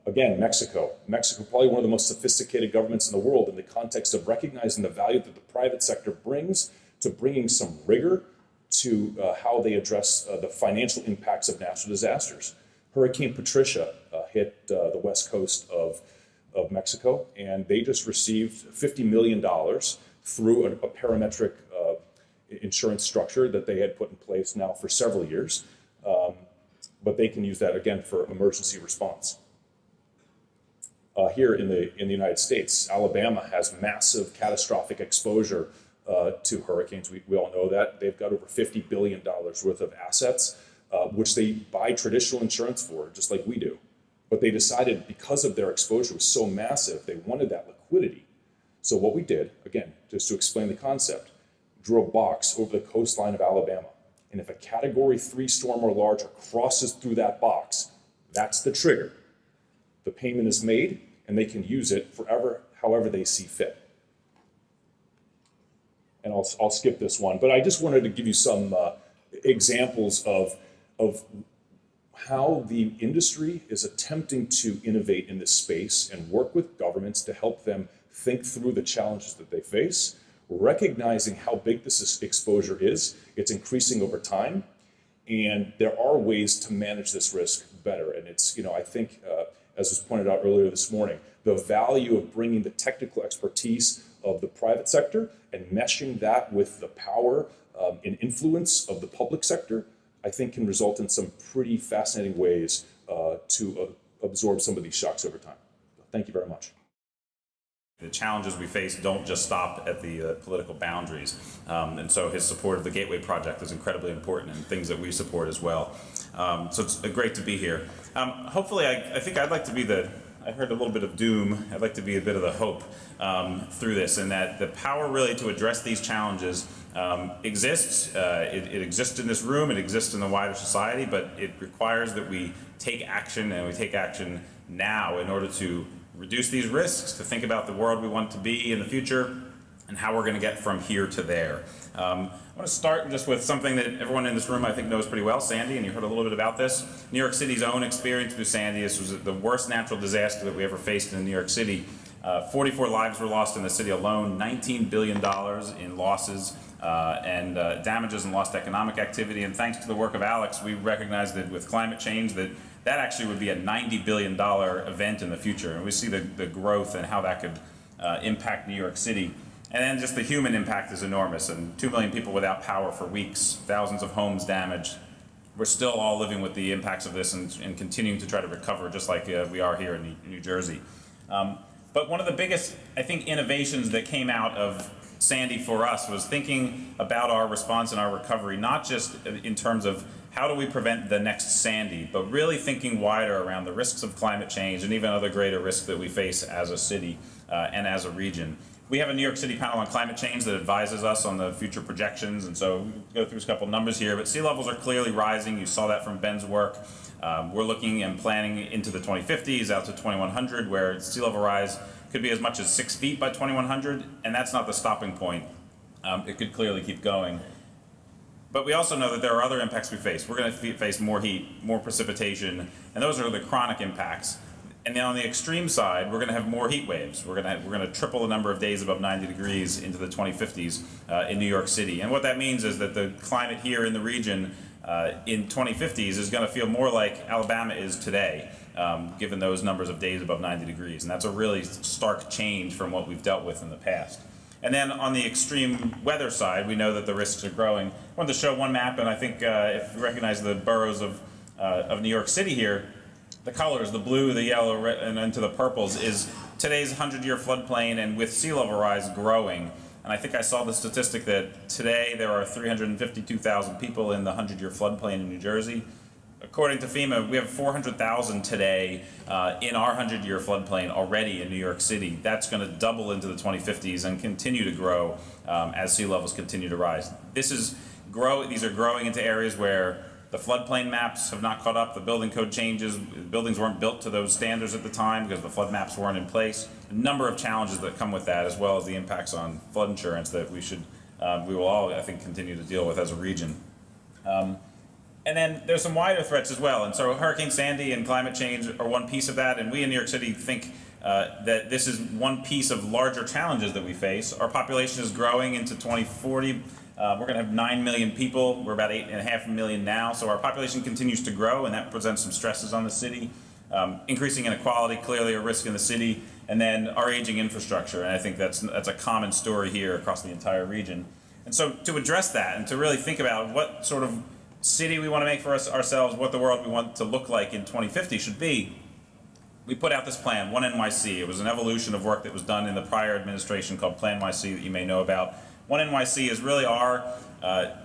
Speaker 4: Again, Mexico, probably one of the most sophisticated governments in the world in the context of recognizing the value that the private sector brings to bringing some rigor to how they address the financial impacts of natural disasters. Hurricane Patricia hit the west coast of Mexico, and they just received $50 million through a parametric insurance structure that they had put in place now for several years. But they can use that, again, for emergency response. Here in the United States, Alabama has massive catastrophic exposure to hurricanes. We all know that. They've got over $50 billion worth of assets, which they buy traditional insurance for, just like we do. But they decided, because of their exposure was so massive, they wanted that liquidity. So what we did, again, just to explain the concept, drew a box over the coastline of Alabama. And if a Category 3 storm or larger crosses through that box, that's the trigger. The payment is made, and they can use it however they see fit. And I'll skip this one, but I just wanted to give you some examples of how the industry is attempting to innovate in this space and work with governments to help them think through the challenges that they face, recognizing how big this exposure is. It's increasing over time, and there are ways to manage this risk better. And it's, I think, as was pointed out earlier this morning, the value of bringing the technical expertise of the private sector and meshing that with the power and influence of the public sector, I think can result in some pretty fascinating ways to absorb some of these shocks over time. Thank you very much.
Speaker 5: The challenges we face don't just stop at the political boundaries. And so his support of the Gateway Project is incredibly important, and things that we support as well. So it's great to be here. Hopefully, I think I'd like to be I heard a little bit of doom. I'd like to be a bit of the hope through this, and that the power really to address these challenges exists. It exists in this room, it exists in the wider society, but it requires that we take action, and we take action now in order to reduce these risks, to think about the world we want to be in the future, and how we're going to get from here to there. I want to start just with something that everyone in this room I think knows pretty well, Sandy, and you heard a little bit about this. New York City's own experience with Sandy. This was the worst natural disaster that we ever faced in New York City. 44 lives were lost in the city alone, $19 billion in losses and damages and lost economic activity. And thanks to the work of Alex, we recognized that with climate change that actually would be a $90 billion event in the future. And we see the growth and how that could impact New York City. And then just the human impact is enormous, and 2 million people without power for weeks, thousands of homes damaged. We're still all living with the impacts of this and continuing to try to recover, just like we are here in New Jersey. But one of the biggest, I think, innovations that came out of Sandy for us was thinking about our response and our recovery, not just in terms of how do we prevent the next Sandy, but really thinking wider around the risks of climate change and even other greater risks that we face as a city and as a region. We have a New York City panel on climate change that advises us on the future projections, and so we'll go through a couple numbers here, but sea levels are clearly rising. You saw that from Ben's work. We're looking and planning into the 2050s, out to 2100, where sea level rise could be as much as 6 feet by 2100, and that's not the stopping point. It could clearly keep going. But we also know that there are other impacts we face. We're going to face more heat, more precipitation, and those are the chronic impacts. And then on the extreme side, we're going to have more heat waves. We're going to triple the number of days above 90 degrees into the 2050s in New York City. And what that means is that the climate here in the region in 2050s is going to feel more like Alabama is today, given those numbers of days above 90 degrees. And that's a really stark change from what we've dealt with in the past. And then on the extreme weather side, we know that the risks are growing. I wanted to show one map, and I think if you recognize the boroughs of New York City here, the colors, the blue, the yellow, and into the purples, is today's 100-year floodplain, and with sea level rise growing. And I think I saw the statistic that today there are 352,000 people in the 100-year floodplain in New Jersey. According to FEMA, we have 400,000 today in our 100-year floodplain already in New York City. That's going to double into the 2050s and continue to grow as sea levels continue to rise. These are growing into areas where the floodplain maps have not caught up, the building code changes, buildings weren't built to those standards at the time because the flood maps weren't in place. A number of challenges that come with that, as well as the impacts on flood insurance that we will all, I think, continue to deal with as a region. And then there's some wider threats as well. And so Hurricane Sandy and climate change are one piece of that, and we in New York City think that this is one piece of larger challenges that we face. Our population is growing into 2040. We're going to have 9 million people. We're about 8.5 million now. So our population continues to grow, and that presents some stresses on the city. Increasing inequality, clearly a risk in the city, and then our aging infrastructure. And I think that's a common story here across the entire region. And so to address that and to really think about what sort of city we want to make for ourselves, what the world we want to look like in 2050 should be, we put out this plan, One NYC. It was an evolution of work that was done in the prior administration called Plan NYC that you may know about. One NYC is really our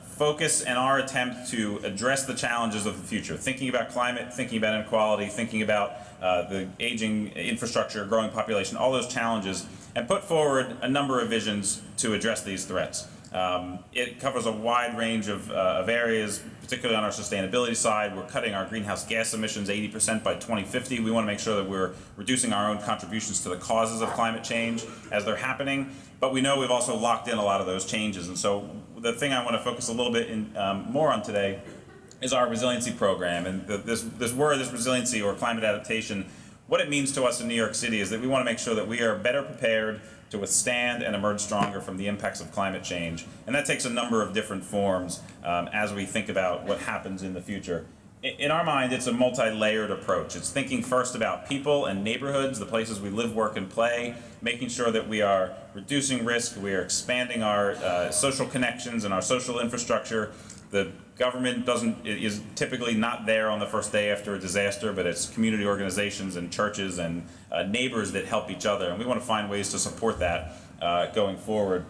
Speaker 5: focus and our attempt to address the challenges of the future, thinking about climate, thinking about inequality, thinking about the aging infrastructure, growing population, all those challenges, and put forward a number of visions to address these threats. It covers a wide range of areas, particularly on our sustainability side. We're cutting our greenhouse gas emissions 80% by 2050. We want to make sure that we're reducing our own contributions to the causes of climate change as they're happening. But we know we've also locked in a lot of those changes. And so the thing I want to focus a little bit more on today is our resiliency program. And this word, this resiliency or climate adaptation, what it means to us in New York City is that we want to make sure that we are better prepared to withstand and emerge stronger from the impacts of climate change. And that takes a number of different forms as we think about what happens in the future. In our mind, it's a multi-layered approach. It's thinking first about people and neighborhoods, the places we live, work, and play, making sure that we are reducing risk, we are expanding our social connections and our social infrastructure. The government is typically not there on the first day after a disaster, but it's community organizations and churches and neighbors that help each other, and we want to find ways to support that going forward.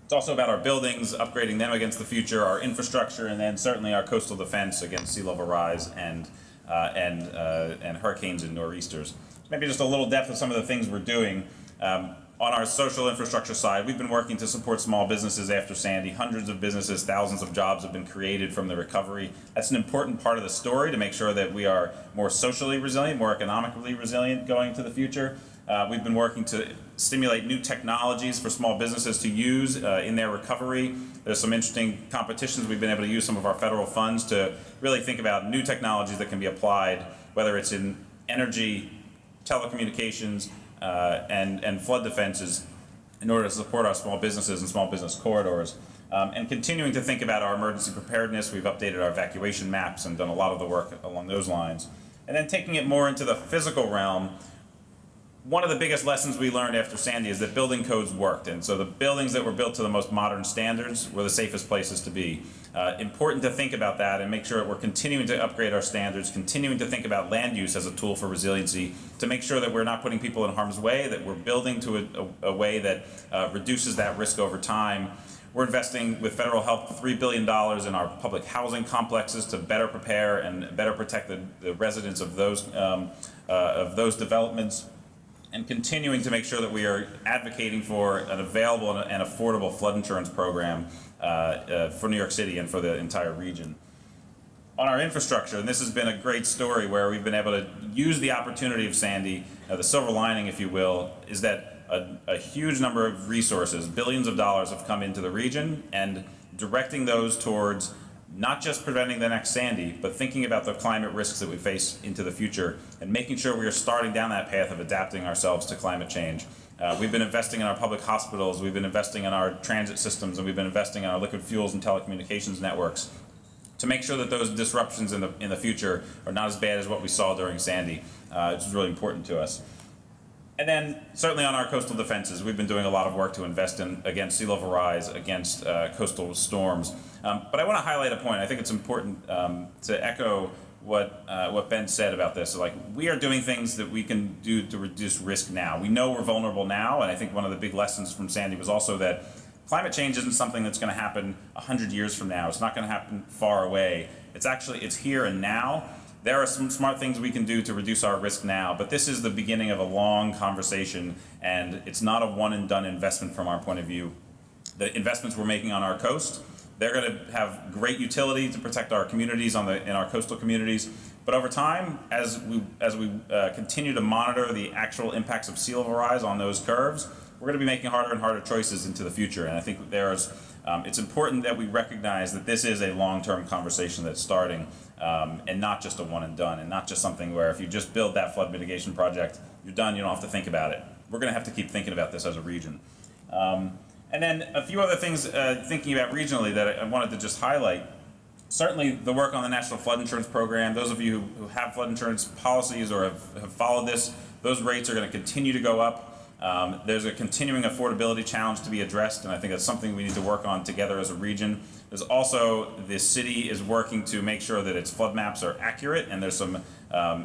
Speaker 5: It's also about our buildings, upgrading them against the future, our infrastructure, and then certainly our coastal defense against sea level rise and hurricanes and nor'easters. Maybe just a little depth of some of the things we're doing. On our social infrastructure side, we've been working to support small businesses after Sandy. Hundreds of businesses, thousands of jobs have been created from the recovery. That's an important part of the story to make sure that we are more socially resilient, more economically resilient going into the future. We've been working to stimulate new technologies for small businesses to use in their recovery. There's some interesting competitions. We've been able to use some of our federal funds to really think about new technologies that can be applied, whether it's in energy, telecommunications, and flood defenses in order to support our small businesses and small business corridors. And continuing to think about our emergency preparedness. We've updated our evacuation maps and done a lot of the work along those lines. And then taking it more into the physical realm, one of the biggest lessons we learned after Sandy is that building codes worked. And so the buildings that were built to the most modern standards were the safest places to be. Important to think about that and make sure that we're continuing to upgrade our standards, continuing to think about land use as a tool for resiliency, to make sure that we're not putting people in harm's way, that we're building to a way that reduces that risk over time. We're investing with federal help $3 billion in our public housing complexes to better prepare and better protect the residents of those developments, and continuing to make sure that we are advocating for an available and affordable flood insurance program for New York City and for the entire region. On our infrastructure, and this has been a great story where we've been able to use the opportunity of Sandy, the silver lining, if you will, is that a huge number of resources, billions of dollars, have come into the region, and directing those towards not just preventing the next Sandy, but thinking about the climate risks that we face into the future and making sure we are starting down that path of adapting ourselves to climate change. We've been investing in our public hospitals, we've been investing in our transit systems, and we've been investing in our liquid fuels and telecommunications networks to make sure that those disruptions in the future are not as bad as what we saw during Sandy, which is really important to us. And then certainly on our coastal defenses, we've been doing a lot of work to invest in against sea level rise, against coastal storms. But I want to highlight a point. I think it's important to echo what Ben said about this. Like, we are doing things that we can do to reduce risk now. We know we're vulnerable now, and I think one of the big lessons from Sandy was also that climate change isn't something that's going to happen 100 years from now. It's not going to happen far away. It's here and now. There are some smart things we can do to reduce our risk now, but this is the beginning of a long conversation, and it's not a one and done investment from our point of view. The investments we're making on our coast, they're going to have great utility to protect our communities in our coastal communities. But over time, as we continue to monitor the actual impacts of sea level rise on those curves, we're going to be making harder and harder choices into the future. And I think it's important that we recognize that this is a long-term conversation that's starting, and not just a one and done, and not just something where if you just build that flood mitigation project, you're done, you don't have to think about it. We're going to have to keep thinking about this as a region. And then a few other things thinking about regionally that I wanted to just highlight. Certainly the work on the National Flood Insurance Program, those of you who have flood insurance policies or have followed this, those rates are going to continue to go up. There's a continuing affordability challenge to be addressed, and I think that's something we need to work on together as a region. There's also, the city is working to make sure that its flood maps are accurate, and there's some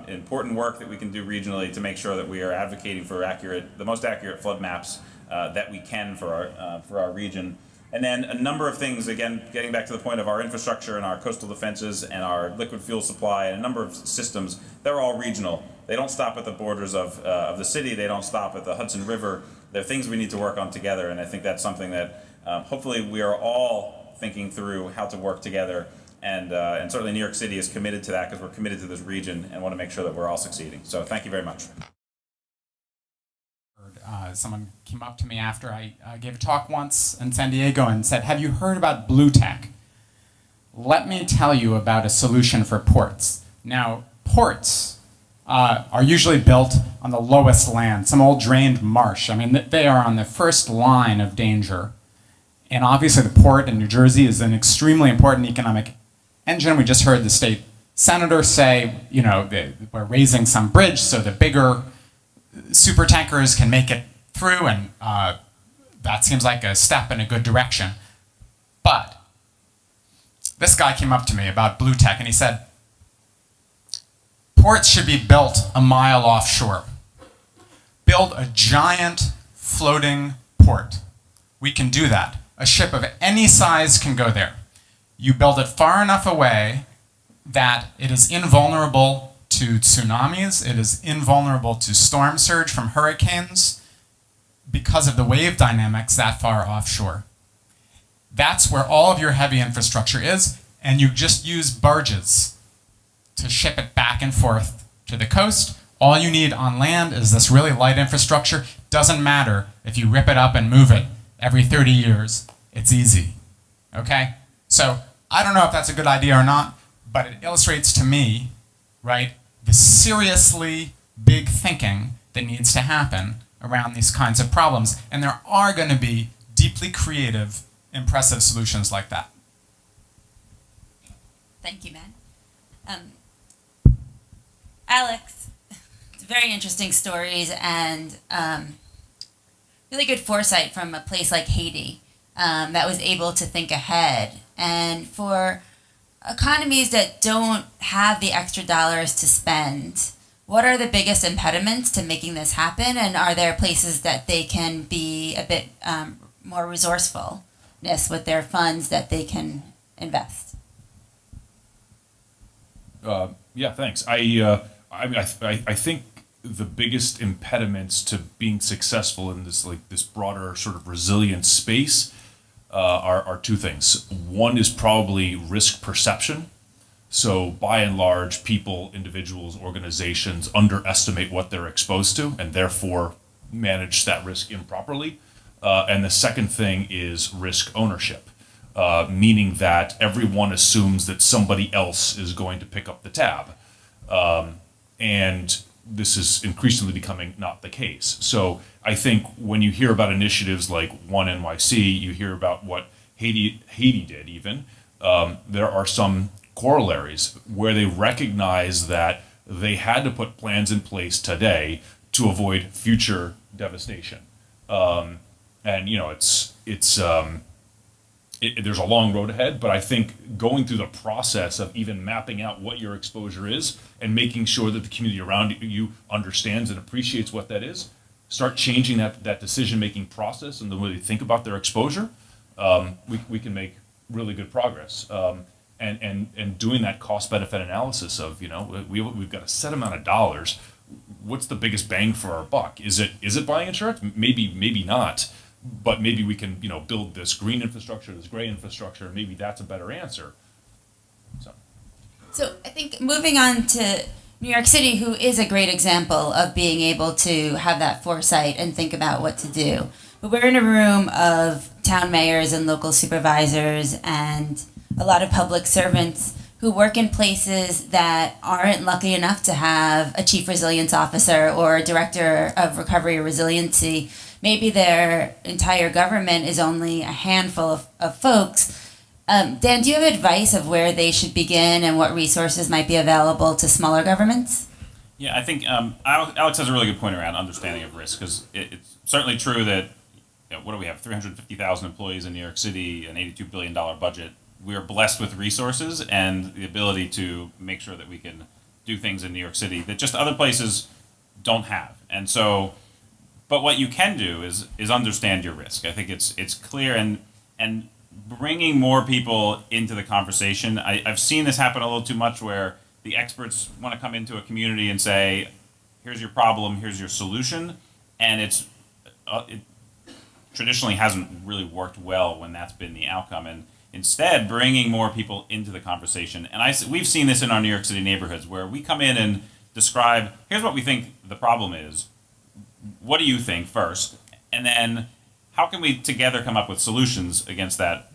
Speaker 5: important work that we can do regionally to make sure that we are advocating for the most accurate flood maps that we can for our region. And then a number of things, again, getting back to the point of our infrastructure and our coastal defenses and our liquid fuel supply and a number of systems, they're all regional. They don't stop at the borders of the city. They don't stop at the Hudson River. They're things we need to work on together, and I think that's something that hopefully we are all thinking through how to work together. And certainly New York City is committed to that because we're committed to this region and want to make sure that we're all succeeding. So thank you very much.
Speaker 6: Someone came up to me after I gave a talk once in San Diego and said, "Have you heard about blue tech?" Let me tell you about a solution for ports. Now, ports are usually built on the lowest land, some old drained marsh. I mean, they are on the first line of danger. And obviously the port in New Jersey is an extremely important economic engine. We just heard the state senator say, we're raising some bridge so the bigger super tankers can make it through, and that seems like a step in a good direction. But this guy came up to me about blue tech and he said, ports should be built a mile offshore. Build a giant floating port. We can do that. A ship of any size can go there. You build it far enough away that it is invulnerable to tsunamis, it is invulnerable to storm surge from hurricanes because of the wave dynamics that far offshore. That's where all of your heavy infrastructure is, and you just use barges to ship it back and forth to the coast. All you need on land is this really light infrastructure. Doesn't matter if you rip it up and move it every 30 years. It's easy, okay? So I don't know if that's a good idea or not, but it illustrates to me, right, the seriously big thinking that needs to happen around these kinds of problems. And there are going to be deeply creative, impressive solutions like that.
Speaker 2: Thank you, man. Alex, it's very interesting stories and really good foresight from a place like Haiti that was able to think ahead. And for economies that don't have the extra dollars to spend, what are the biggest impediments to making this happen? And are there places that they can be a bit more resourcefulness with their funds that they can invest?
Speaker 4: Yeah, thanks. I think the biggest impediments to being successful in this broader sort of resilient space are two things. One is probably risk perception. So by and large, people, individuals, organizations underestimate what they're exposed to and therefore manage that risk improperly. And the second thing is risk ownership. meaning that everyone assumes that somebody else is going to pick up the tab. And this is increasingly becoming not the case. So I think when you hear about initiatives like One NYC, you hear about what Haiti did even, there are some corollaries where they recognize that they had to put plans in place today to avoid future devastation. And you know, there's a long road ahead, but I think going through the process of even mapping out what your exposure is and making sure that the community around you understands and appreciates what that is, start changing that decision-making process and the way they think about their exposure, we can make really good progress. And doing that cost-benefit analysis of, you know, we've got a set amount of dollars. What's the biggest bang for our buck? Is it buying insurance? Maybe not. But maybe we can, you know, build this green infrastructure, this gray infrastructure, and maybe that's a better answer.
Speaker 2: So I think moving on to New York City, who is a great example of being able to have that foresight and think about what to do. But we're in a room of town mayors and local supervisors and a lot of public servants who work in places that aren't lucky enough to have a chief resilience officer or a director of recovery or resiliency. Maybe their entire government is only a handful of folks. Dan, do you have advice of where they should begin and what resources might be available to smaller governments?
Speaker 5: Yeah, I think Alex has a really good point around understanding of risk, because it's certainly true that, you know, what do we have, 350,000 employees in New York City, an $82 billion budget. We are blessed with resources and the ability to make sure that we can do things in New York City that just other places don't have. And so, but what you can do is understand your risk. I think it's clear, and bringing more people into the conversation. I've seen this happen a little too much, where the experts want to come into a community and say, here's your problem, here's your solution, and it traditionally hasn't really worked well when that's been the outcome. And instead, bringing more people into the conversation. And we've seen this in our New York City neighborhoods, where we come in and describe, here's what we think the problem is. What do you think first? And then how can we together come up with solutions against that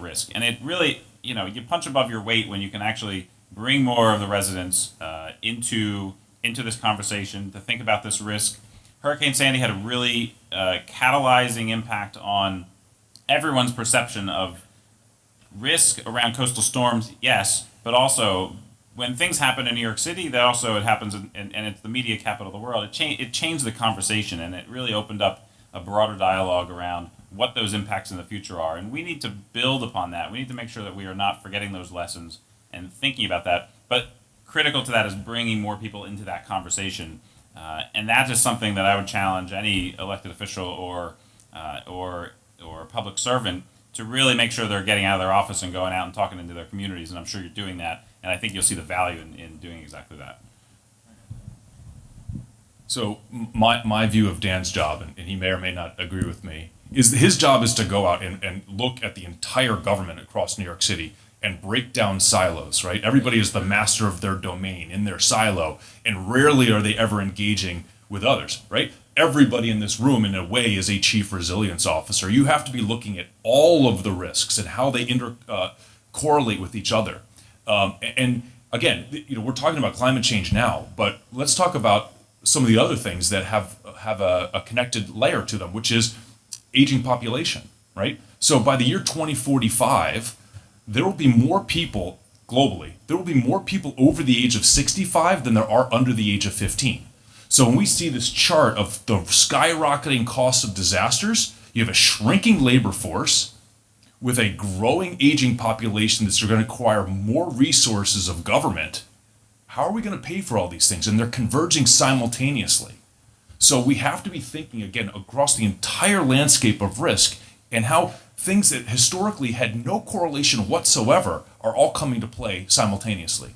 Speaker 5: risk? And it really, you know, you punch above your weight when you can actually bring more of the residents into this conversation to think about this risk. Hurricane Sandy had a really catalyzing impact on everyone's perception of risk around coastal storms, yes, but also when things happen in New York City, that also it happens, and it's the media capital of the world. It changed the conversation, and it really opened up a broader dialogue around what those impacts in the future are. And we need to build upon that. We need to make sure that we are not forgetting those lessons and thinking about that. But critical to that is bringing more people into that conversation, and that is something that I would challenge any elected official or public servant to really make sure they're getting out of their office and going out and talking into their communities. And I'm sure you're doing that. And I think you'll see the value in doing exactly that.
Speaker 4: So my view of Dan's job, and he may or may not agree with me, is his job is to go out and look at the entire government across New York City and break down silos, right? Everybody is the master of their domain in their silo, and rarely are they ever engaging with others, right? Everybody in this room, in a way, is a chief resilience officer. You have to be looking at all of the risks and how they correlate with each other. And again, you know, we're talking about climate change now, but let's talk about some of the other things that have a connected layer to them, which is aging population, right? So by the year 2045, there will be more people globally. There will be more people over the age of 65 than there are under the age of 15. So when we see this chart of the skyrocketing cost of disasters, you have a shrinking labor force with a growing aging population that's going to require more resources of government. How are we going to pay for all these things? And they're converging simultaneously. So we have to be thinking again across the entire landscape of risk, and how things that historically had no correlation whatsoever are all coming to play simultaneously.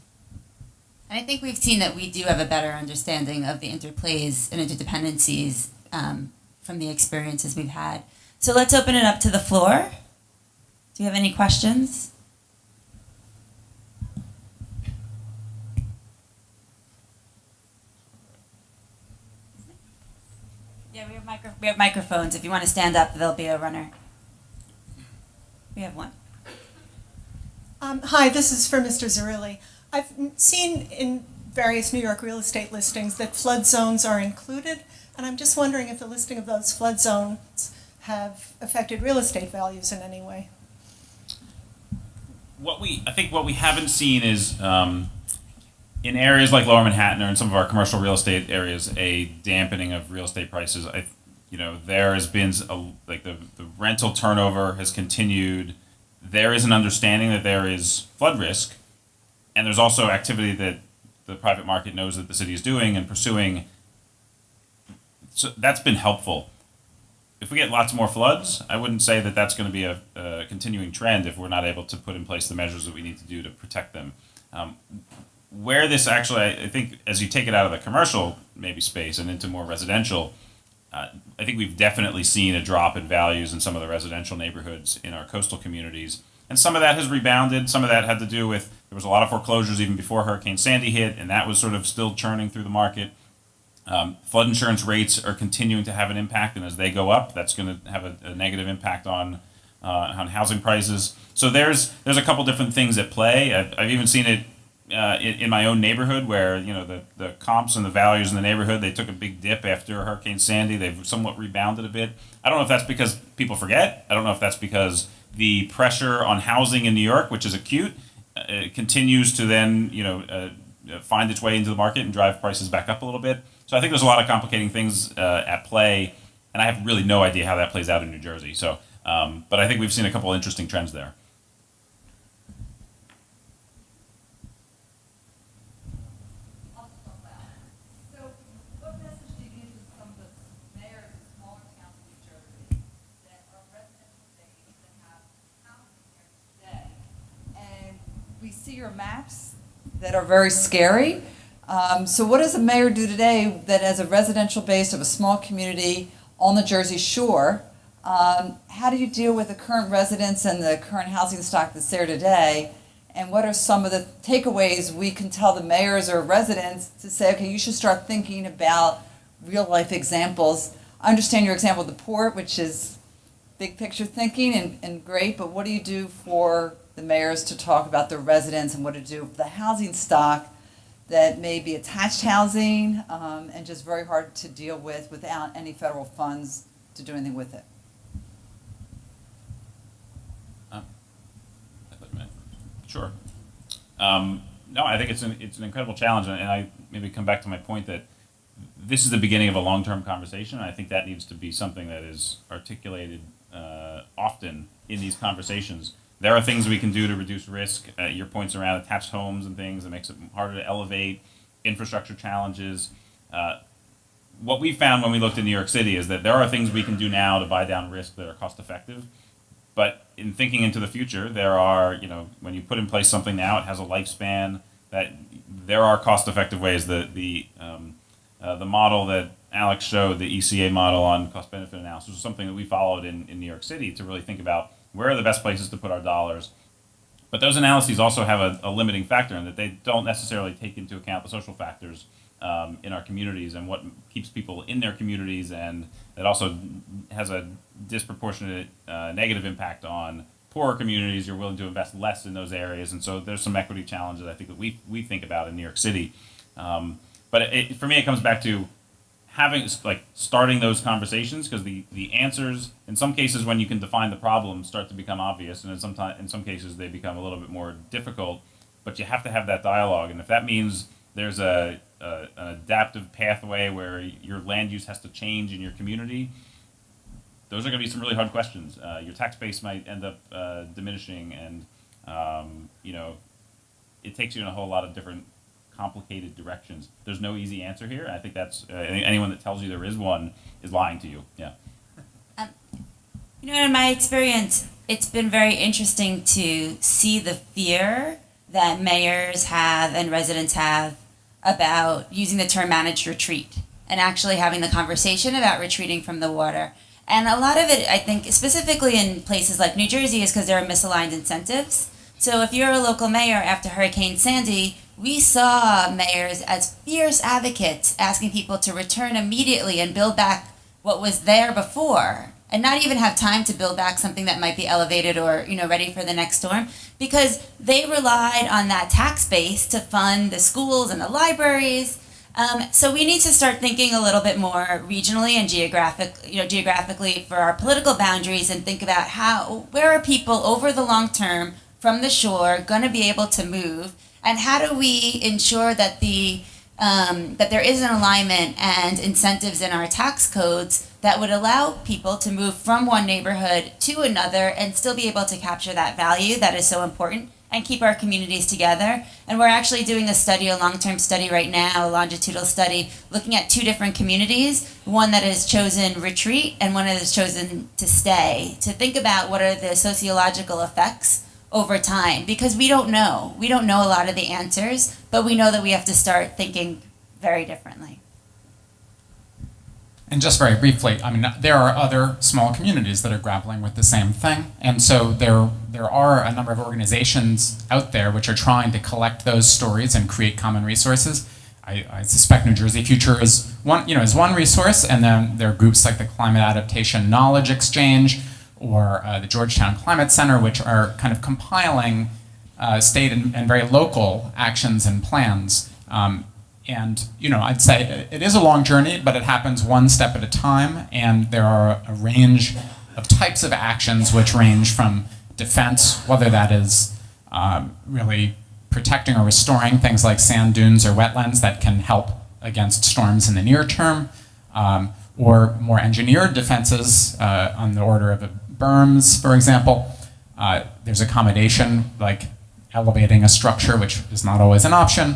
Speaker 2: And I think we've seen that we do have a better understanding of the interplays and interdependencies from the experiences we've had. So let's open it up to the floor. Do you have any questions? Yeah, we have microphones. If you want to stand up, there'll be a runner. We have one.
Speaker 7: Hi, this is for Mr. Zerilli. I've seen in various New York real estate listings that flood zones are included, and I'm just wondering if the listing of those flood zones have affected real estate values in any way.
Speaker 5: I think what we haven't seen is in areas like Lower Manhattan or in some of our commercial real estate areas, a dampening of real estate prices. There has been the rental turnover has continued. There is an understanding that there is flood risk, and there's also activity that the private market knows that the city is doing and pursuing. So that's been helpful. If we get lots more floods, I wouldn't say that that's going to be a continuing trend if we're not able to put in place the measures that we need to do to protect them. Where this actually, I think, as you take it out of the commercial maybe space and into more residential, I think we've definitely seen a drop in values in some of the residential neighborhoods in our coastal communities. And some of that has rebounded. Some of that had to do with, there was a lot of foreclosures even before Hurricane Sandy hit, and that was sort of still churning through the market. Flood insurance rates are continuing to have an impact, and as they go up, that's going to have a negative impact on housing prices. So there's a couple different things at play. I've even seen it in my own neighborhood where, the comps and the values in the neighborhood, they took a big dip after Hurricane Sandy. They've somewhat rebounded a bit. I don't know if that's because people forget. I don't know if that's because the pressure on housing in New York, which is acute, continues to then, find its way into the market and drive prices back up a little bit. So I think there's a lot of complicating things at play, and I have really no idea how that plays out in New Jersey. So, but I think we've seen a couple interesting trends there.
Speaker 8: See your maps that are very scary. So what does a mayor do today that as a residential base of a small community on the Jersey Shore, how do you deal with the current residents and the current housing stock that's there today? And what are some of the takeaways we can tell the mayors or residents to say, okay, you should start thinking about real life examples. I understand your example of the port, which is big picture thinking and great, but what do you do for the mayors to talk about the residents and what to do with the housing stock that may be attached housing and just very hard to deal with without any federal funds to do anything with it?
Speaker 5: Sure. No, I think it's an incredible challenge, and I maybe come back to my point that this is the beginning of a long-term conversation. I think that needs to be something that is articulated often in these conversations. There are things we can do to reduce risk. Your points around attached homes and things that makes it harder to elevate, infrastructure challenges. What we found when we looked in New York City is that there are things we can do now to buy down risk that are cost effective. But in thinking into the future, there are, when you put in place something now, it has a lifespan, that there are cost effective ways. The model that Alex showed, the ECA model on cost benefit analysis, was something that we followed in New York City to really think about where are the best places to put our dollars. But those analyses also have a limiting factor in that they don't necessarily take into account the social factors in our communities and what keeps people in their communities, and that also has a disproportionate negative impact on poorer communities. You're willing to invest less in those areas, and so there's some equity challenges I think that we think about in New York City. But for me, it comes back to starting those conversations, because the answers in some cases, when you can define the problem, start to become obvious, and in some cases they become a little bit more difficult. But you have to have that dialogue, and if that means there's an adaptive pathway where your land use has to change in your community, those are going to be some really hard questions. Your tax base might end up diminishing, and it takes you in a whole lot of different complicated directions. There's no easy answer here. I think that's anyone that tells you there is one is lying to you. Yeah.
Speaker 2: In my experience, it's been very interesting to see the fear that mayors have and residents have about using the term managed retreat and actually having the conversation about retreating from the water. And a lot of it, I think, specifically in places like New Jersey, is because there are misaligned incentives. So if you're a local mayor after Hurricane Sandy, we saw mayors as fierce advocates asking people to return immediately and build back what was there before. and not even have time to build back something that might be elevated or ready for the next storm, because they relied on that tax base to fund the schools and the libraries. So we need to start thinking a little bit more regionally and geographically for our political boundaries, and think about where are people over the long term from the shore going to be able to move, and how do we ensure that that there is an alignment and incentives in our tax codes that would allow people to move from one neighborhood to another and still be able to capture that value that is so important and keep our communities together. And we're actually doing a study, a long-term study right now, a longitudinal study, looking at 2 different communities, one that has chosen retreat and one that has chosen to stay, to think about what are the sociological effects over time, because we don't know. We don't know a lot of the answers, but we know that we have to start thinking very differently.
Speaker 6: And just very briefly, I mean, there are other small communities that are grappling with the same thing. And so there are a number of organizations out there which are trying to collect those stories and create common resources. I suspect New Jersey Future is one resource, and then there are groups like the Climate Adaptation Knowledge Exchange or the Georgetown Climate Center, which are kind of compiling state and very local actions and plans. And I'd say it is a long journey, but it happens one step at a time, and there are a range of types of actions which range from defense, whether that is really protecting or restoring things like sand dunes or wetlands that can help against storms in the near term, or more engineered defenses on the order of berms, for example. There's accommodation, like elevating a structure, which is not always an option.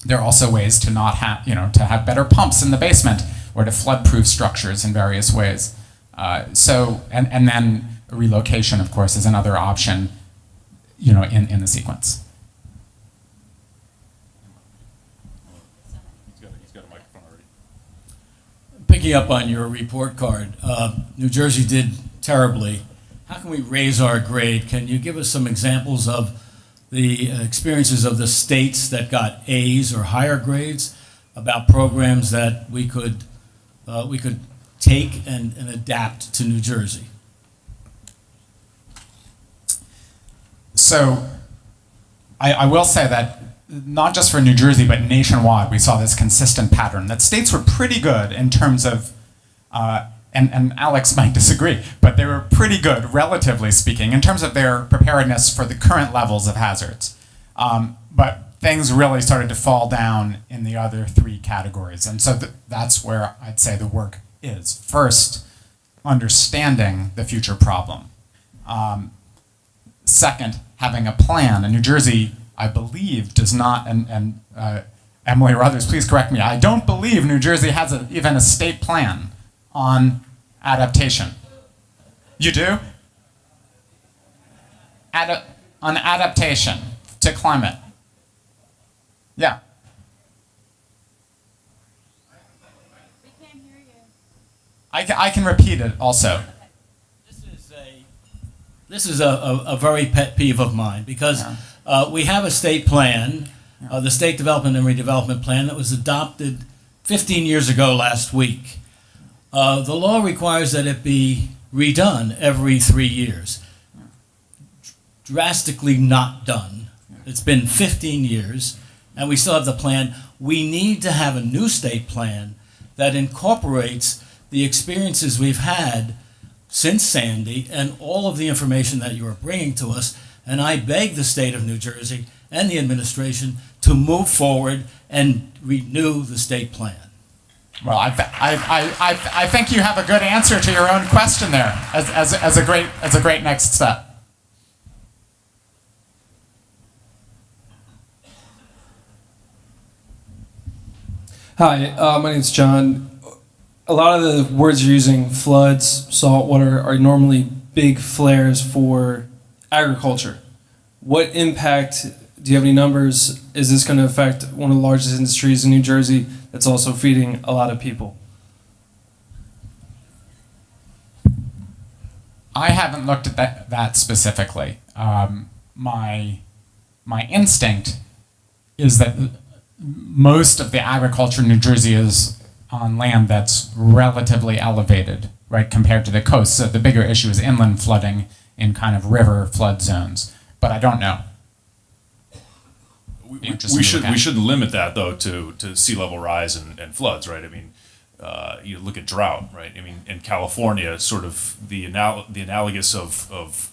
Speaker 6: There are also ways to not have, to have better pumps in the basement, or to flood-proof structures in various ways. And then relocation, of course, is another option, in the sequence.
Speaker 4: He's got a microphone already.
Speaker 9: Picking up on your report card, New Jersey did terribly. How can we raise our grade? Can you give us some examples of the experiences of the states that got A's or higher grades, about programs that we could take and adapt to New Jersey?
Speaker 6: So I will say that not just for New Jersey, but nationwide, we saw this consistent pattern that states were pretty good in terms of, and Alex might disagree, but they were pretty good, relatively speaking, in terms of their preparedness for the current levels of hazards. But things really started to fall down in the other 3 categories. And so that's where I'd say the work is. First, understanding the future problem. Second, having a plan. And New Jersey, I believe, does not, and Emily or others, please correct me, I don't believe New Jersey has even a state plan on adaptation. You do? On adaptation to climate. Yeah.
Speaker 2: We can't hear you.
Speaker 6: I can repeat it also.
Speaker 9: This is a very pet peeve of mine, because we have a state plan, the State Development and Redevelopment Plan, that was adopted 15 years ago last week. The law requires that it be redone every 3 years. Drastically not done. It's been 15 years, and we still have the plan. We need to have a new state plan that incorporates the experiences we've had since Sandy and all of the information that you are bringing to us. And I beg the state of New Jersey and the administration to move forward and renew the state plan.
Speaker 6: Well, I think you have a good answer to your own question there as a great next step.
Speaker 10: Hi, my name's John. A lot of the words you're using, floods, saltwater, are normally big flares for agriculture. What impact, do you have any numbers, is this going to affect one of the largest industries in New Jersey that's also feeding a lot of people?
Speaker 6: I haven't looked at that specifically. My instinct is that most of the agriculture in New Jersey is on land that's relatively elevated right, compared to the coast. So the bigger issue is inland flooding in kind of river flood zones. But I don't know.
Speaker 4: We should limit that though to sea level rise and floods, right? I mean, you look at drought, right? I mean, in California, sort of the analogous of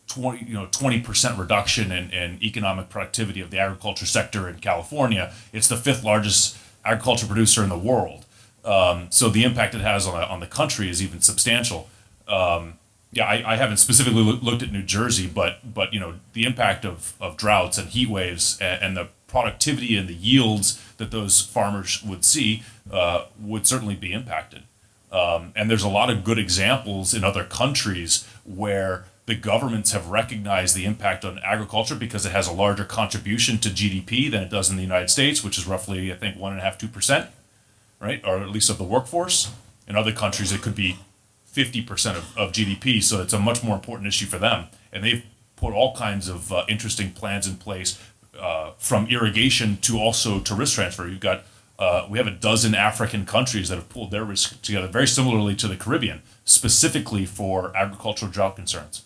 Speaker 4: 20% reduction in economic productivity of the agriculture sector in California. It's the 5th largest agriculture producer in the world. So the impact it has on the country is even substantial. I haven't specifically looked at New Jersey, but the impact of droughts and heat waves and the productivity and the yields that those farmers would see would certainly be impacted. And there's a lot of good examples in other countries where the governments have recognized the impact on agriculture because it has a larger contribution to GDP than it does in the United States, which is roughly, I think, 1.5–2%, right? Or at least of the workforce. In other countries, it could be 50% of GDP, so it's a much more important issue for them. And they've put all kinds of interesting plans in place, from irrigation to also to risk transfer. We have a dozen African countries that have pulled their risk together, very similarly to the Caribbean, specifically for agricultural drought concerns.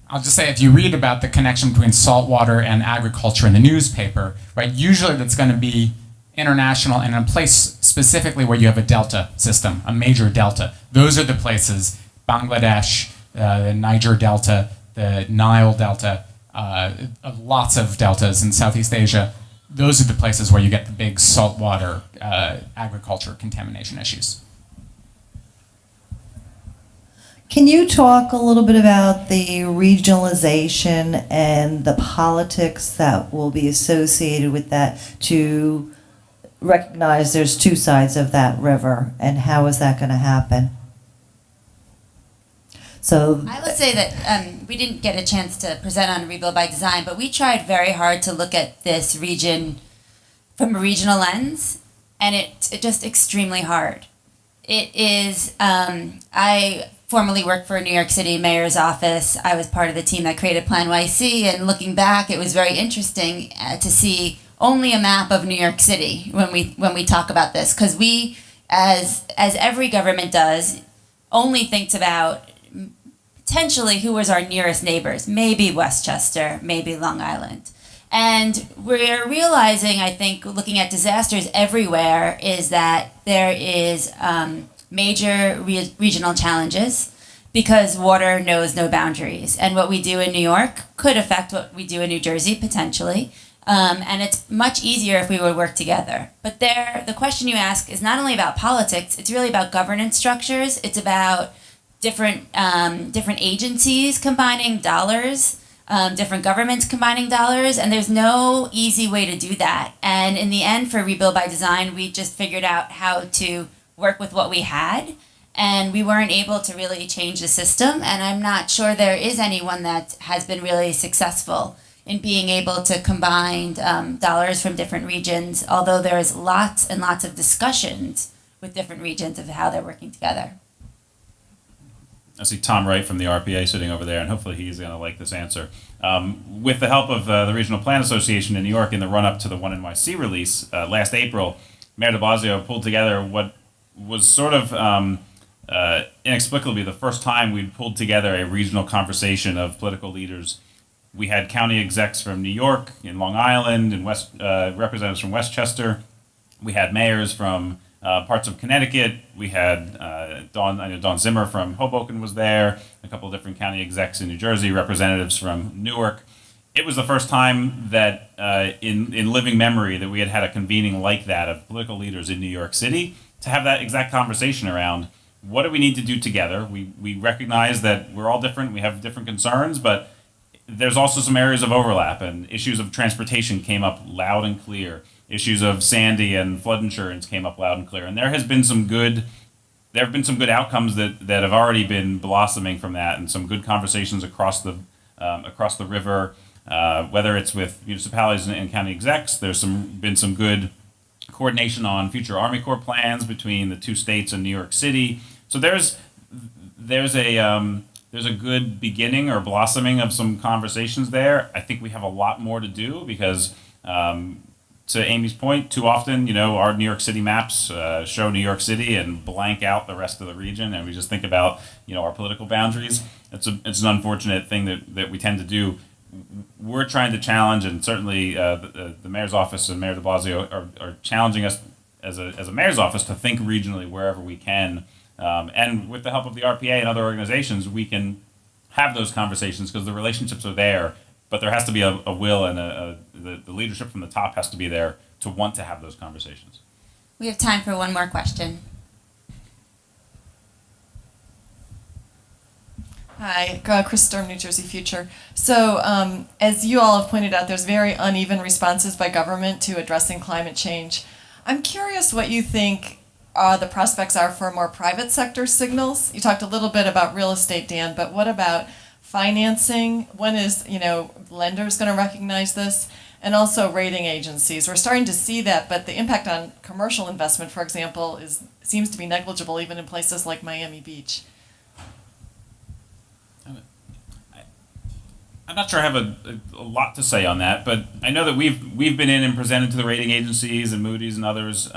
Speaker 6: I'll just say, if you read about the connection between saltwater and agriculture in the newspaper, right, usually that's going to be international and in a place specifically where you have a delta system, a major delta. Those are the places, Bangladesh, the Niger Delta, the Nile Delta, lots of deltas in Southeast Asia. Those are the places where you get the big saltwater agriculture contamination issues.
Speaker 11: Can you talk a little bit about the regionalization and the politics that will be associated with that, to recognize there's 2 sides of that river, and how is that going to happen? So
Speaker 2: I would say that we didn't get a chance to present on Rebuild by Design, but we tried very hard to look at this region from a regional lens, and it's just extremely hard. It is, I formerly worked for a New York City mayor's office. I was part of the team that created Plan YC, and looking back, it was very interesting to see only a map of New York City when we talk about this, because we, as every government does, only thinks about potentially who was our nearest neighbors, maybe Westchester, maybe Long Island. And we're realizing, I think, looking at disasters everywhere, is that there is major regional challenges because water knows no boundaries. And what we do in New York could affect what we do in New Jersey, potentially. And it's much easier if we would work together. But the question you ask is not only about politics, it's really about governance structures. It's about different agencies combining dollars, different governments combining dollars, and there's no easy way to do that. And in the end, for Rebuild by Design, we just figured out how to work with what we had, and we weren't able to really change the system, and I'm not sure there is anyone that has been really successful in being able to combine dollars from different regions, although there's lots and lots of discussions with different regions of how they're working together.
Speaker 5: I see Tom Wright from the RPA sitting over there, and hopefully he's going to like this answer. With the help of the Regional Plan Association in New York in the run-up to the One NYC release last April, Mayor de Blasio pulled together what was sort of inexplicably the first time we'd pulled together a regional conversation of political leaders. We had county execs from New York and Long Island and representatives from Westchester. We had mayors from parts of Connecticut. We had Dawn Zimmer from Hoboken was there, a couple of different county execs in New Jersey, representatives from Newark. It was the first time that in living memory that we had a convening like that of political leaders in New York City to have that exact conversation around what do we need to do together. We recognize that we're all different, we have different concerns, but there's also some areas of overlap, and issues of transportation came up loud and clear. Issues of Sandy and flood insurance came up loud and clear, and there have been some good outcomes that have already been blossoming from that, and some good conversations across the river, whether it's with municipalities and county execs. There's been some good coordination on future Army Corps plans between the 2 states and New York City. So there's a good beginning or blossoming of some conversations there. I think we have a lot more to do because to to Amy's point, too often, our New York City maps show New York City and blank out the rest of the region, and we just think about, our political boundaries. It's an unfortunate thing that we tend to do. We're trying to challenge, and certainly the mayor's office and Mayor de Blasio are challenging us as a mayor's office to think regionally wherever we can. And with the help of the RPA and other organizations, we can have those conversations because the relationships are there. But there has to be a will, and the leadership from the top has to be there to want to have those conversations.
Speaker 2: We have time for one more question.
Speaker 12: Hi, Chris Sturm, New Jersey Future. So, as you all have pointed out, there's very uneven responses by government to addressing climate change. I'm curious what you think the prospects are for more private sector signals. You talked a little bit about real estate, Dan, but what about financing? When is, lenders going to recognize this? And also rating agencies. We're starting to see that, but the impact on commercial investment, for example, seems to be negligible even in places like Miami Beach.
Speaker 5: I'm not sure I have a lot to say on that, but I know that we've been in and presented to the rating agencies and Moody's and others.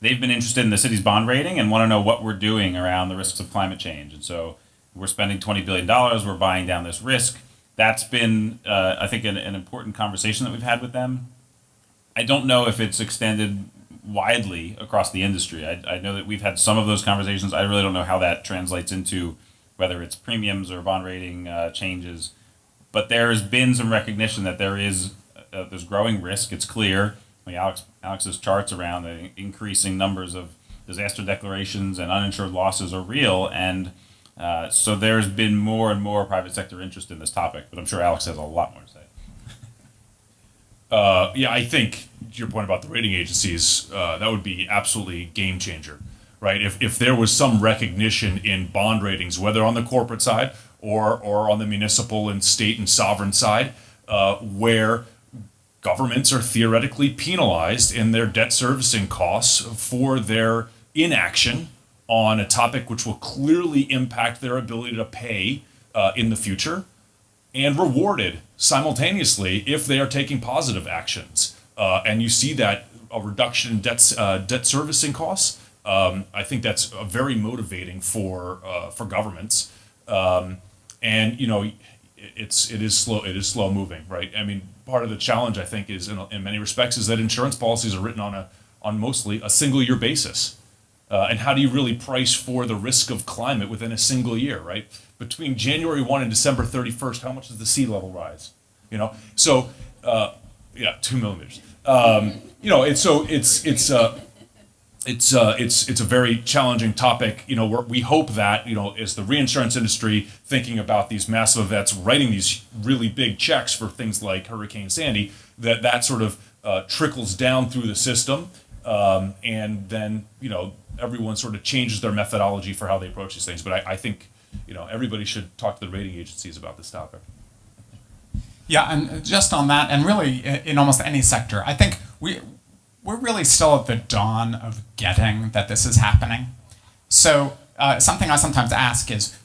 Speaker 5: They've been interested in the city's bond rating and want to know what we're doing around the risks of climate change. And so we're spending $20 billion, we're buying down this risk. That's been, I think, an important conversation that we've had with them. I don't know if it's extended widely across the industry. I know that we've had some of those conversations. I really don't know how that translates into whether it's premiums or bond rating changes. But there has been some recognition that there's growing risk. It's clear. Alex's charts around the increasing numbers of disaster declarations and uninsured losses are real, and so there's been more and more private sector interest in this topic. But I'm sure Alex has a lot more to say.
Speaker 4: Yeah, I think to your point about the rating agencies, that would be absolutely game changer, right? If there was some recognition in bond ratings, whether on the corporate side or on the municipal and state and sovereign side, where governments are theoretically penalized in their debt servicing costs for their inaction on a topic which will clearly impact their ability to pay in the future, and rewarded simultaneously if they are taking positive actions. And you see that a reduction in debt servicing costs. I think that's very motivating for governments. And it is slow moving, right? I mean, part of the challenge, I think, is in many respects is that insurance policies are written on mostly a single year basis. And how do you really price for the risk of climate within a single year, right? Between January 1 and December 31st, how much does the sea level rise? So 2 millimeters. It's a very challenging topic. We hope that as the reinsurance industry thinking about these massive events, writing these really big checks for things like Hurricane Sandy, that sort of trickles down through the system, and then everyone sort of changes their methodology for how they approach these things. But I think everybody should talk to the rating agencies about this topic.
Speaker 6: Yeah, and just on that, and really in almost any sector, I think we're really still at the dawn of getting that this is happening. So something I sometimes ask is,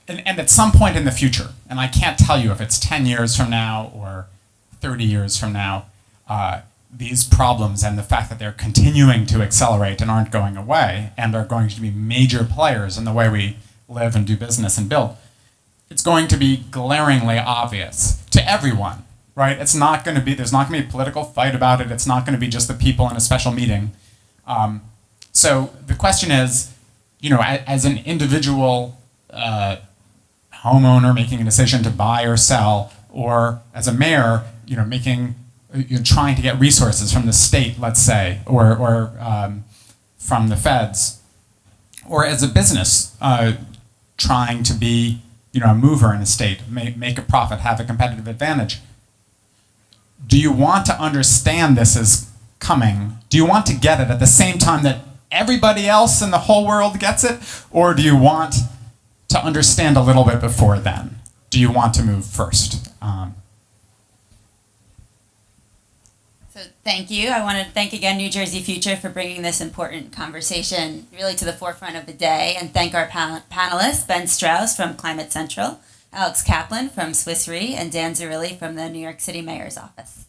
Speaker 6: and at some point in the future, and I can't tell you if it's 10 years from now or 30 years from now, these problems and the fact that they're continuing to accelerate and aren't going away and are going to be major players in the way we live and do business and build, it's going to be glaringly obvious to everyone, right? There's not going to be a political fight about it. It's not going to be just the people in a special meeting. So the question is, as an individual homeowner making a decision to buy or sell, or as a mayor, trying to get resources from the state, let's say, or from the feds, or as a business trying to be a mover in a state, make a profit, have a competitive advantage. Do you want to understand this is coming? Do you want to get it at the same time that everybody else in the whole world gets it? Or do you want to understand a little bit before then? Do you want to move first?
Speaker 2: So thank you. I want to thank again New Jersey Future for bringing this important conversation really to the forefront of the day, and thank our panelists, Ben Strauss from Climate Central, Alex Kaplan from Swiss Re, and Dan Zerilli from the New York City Mayor's Office.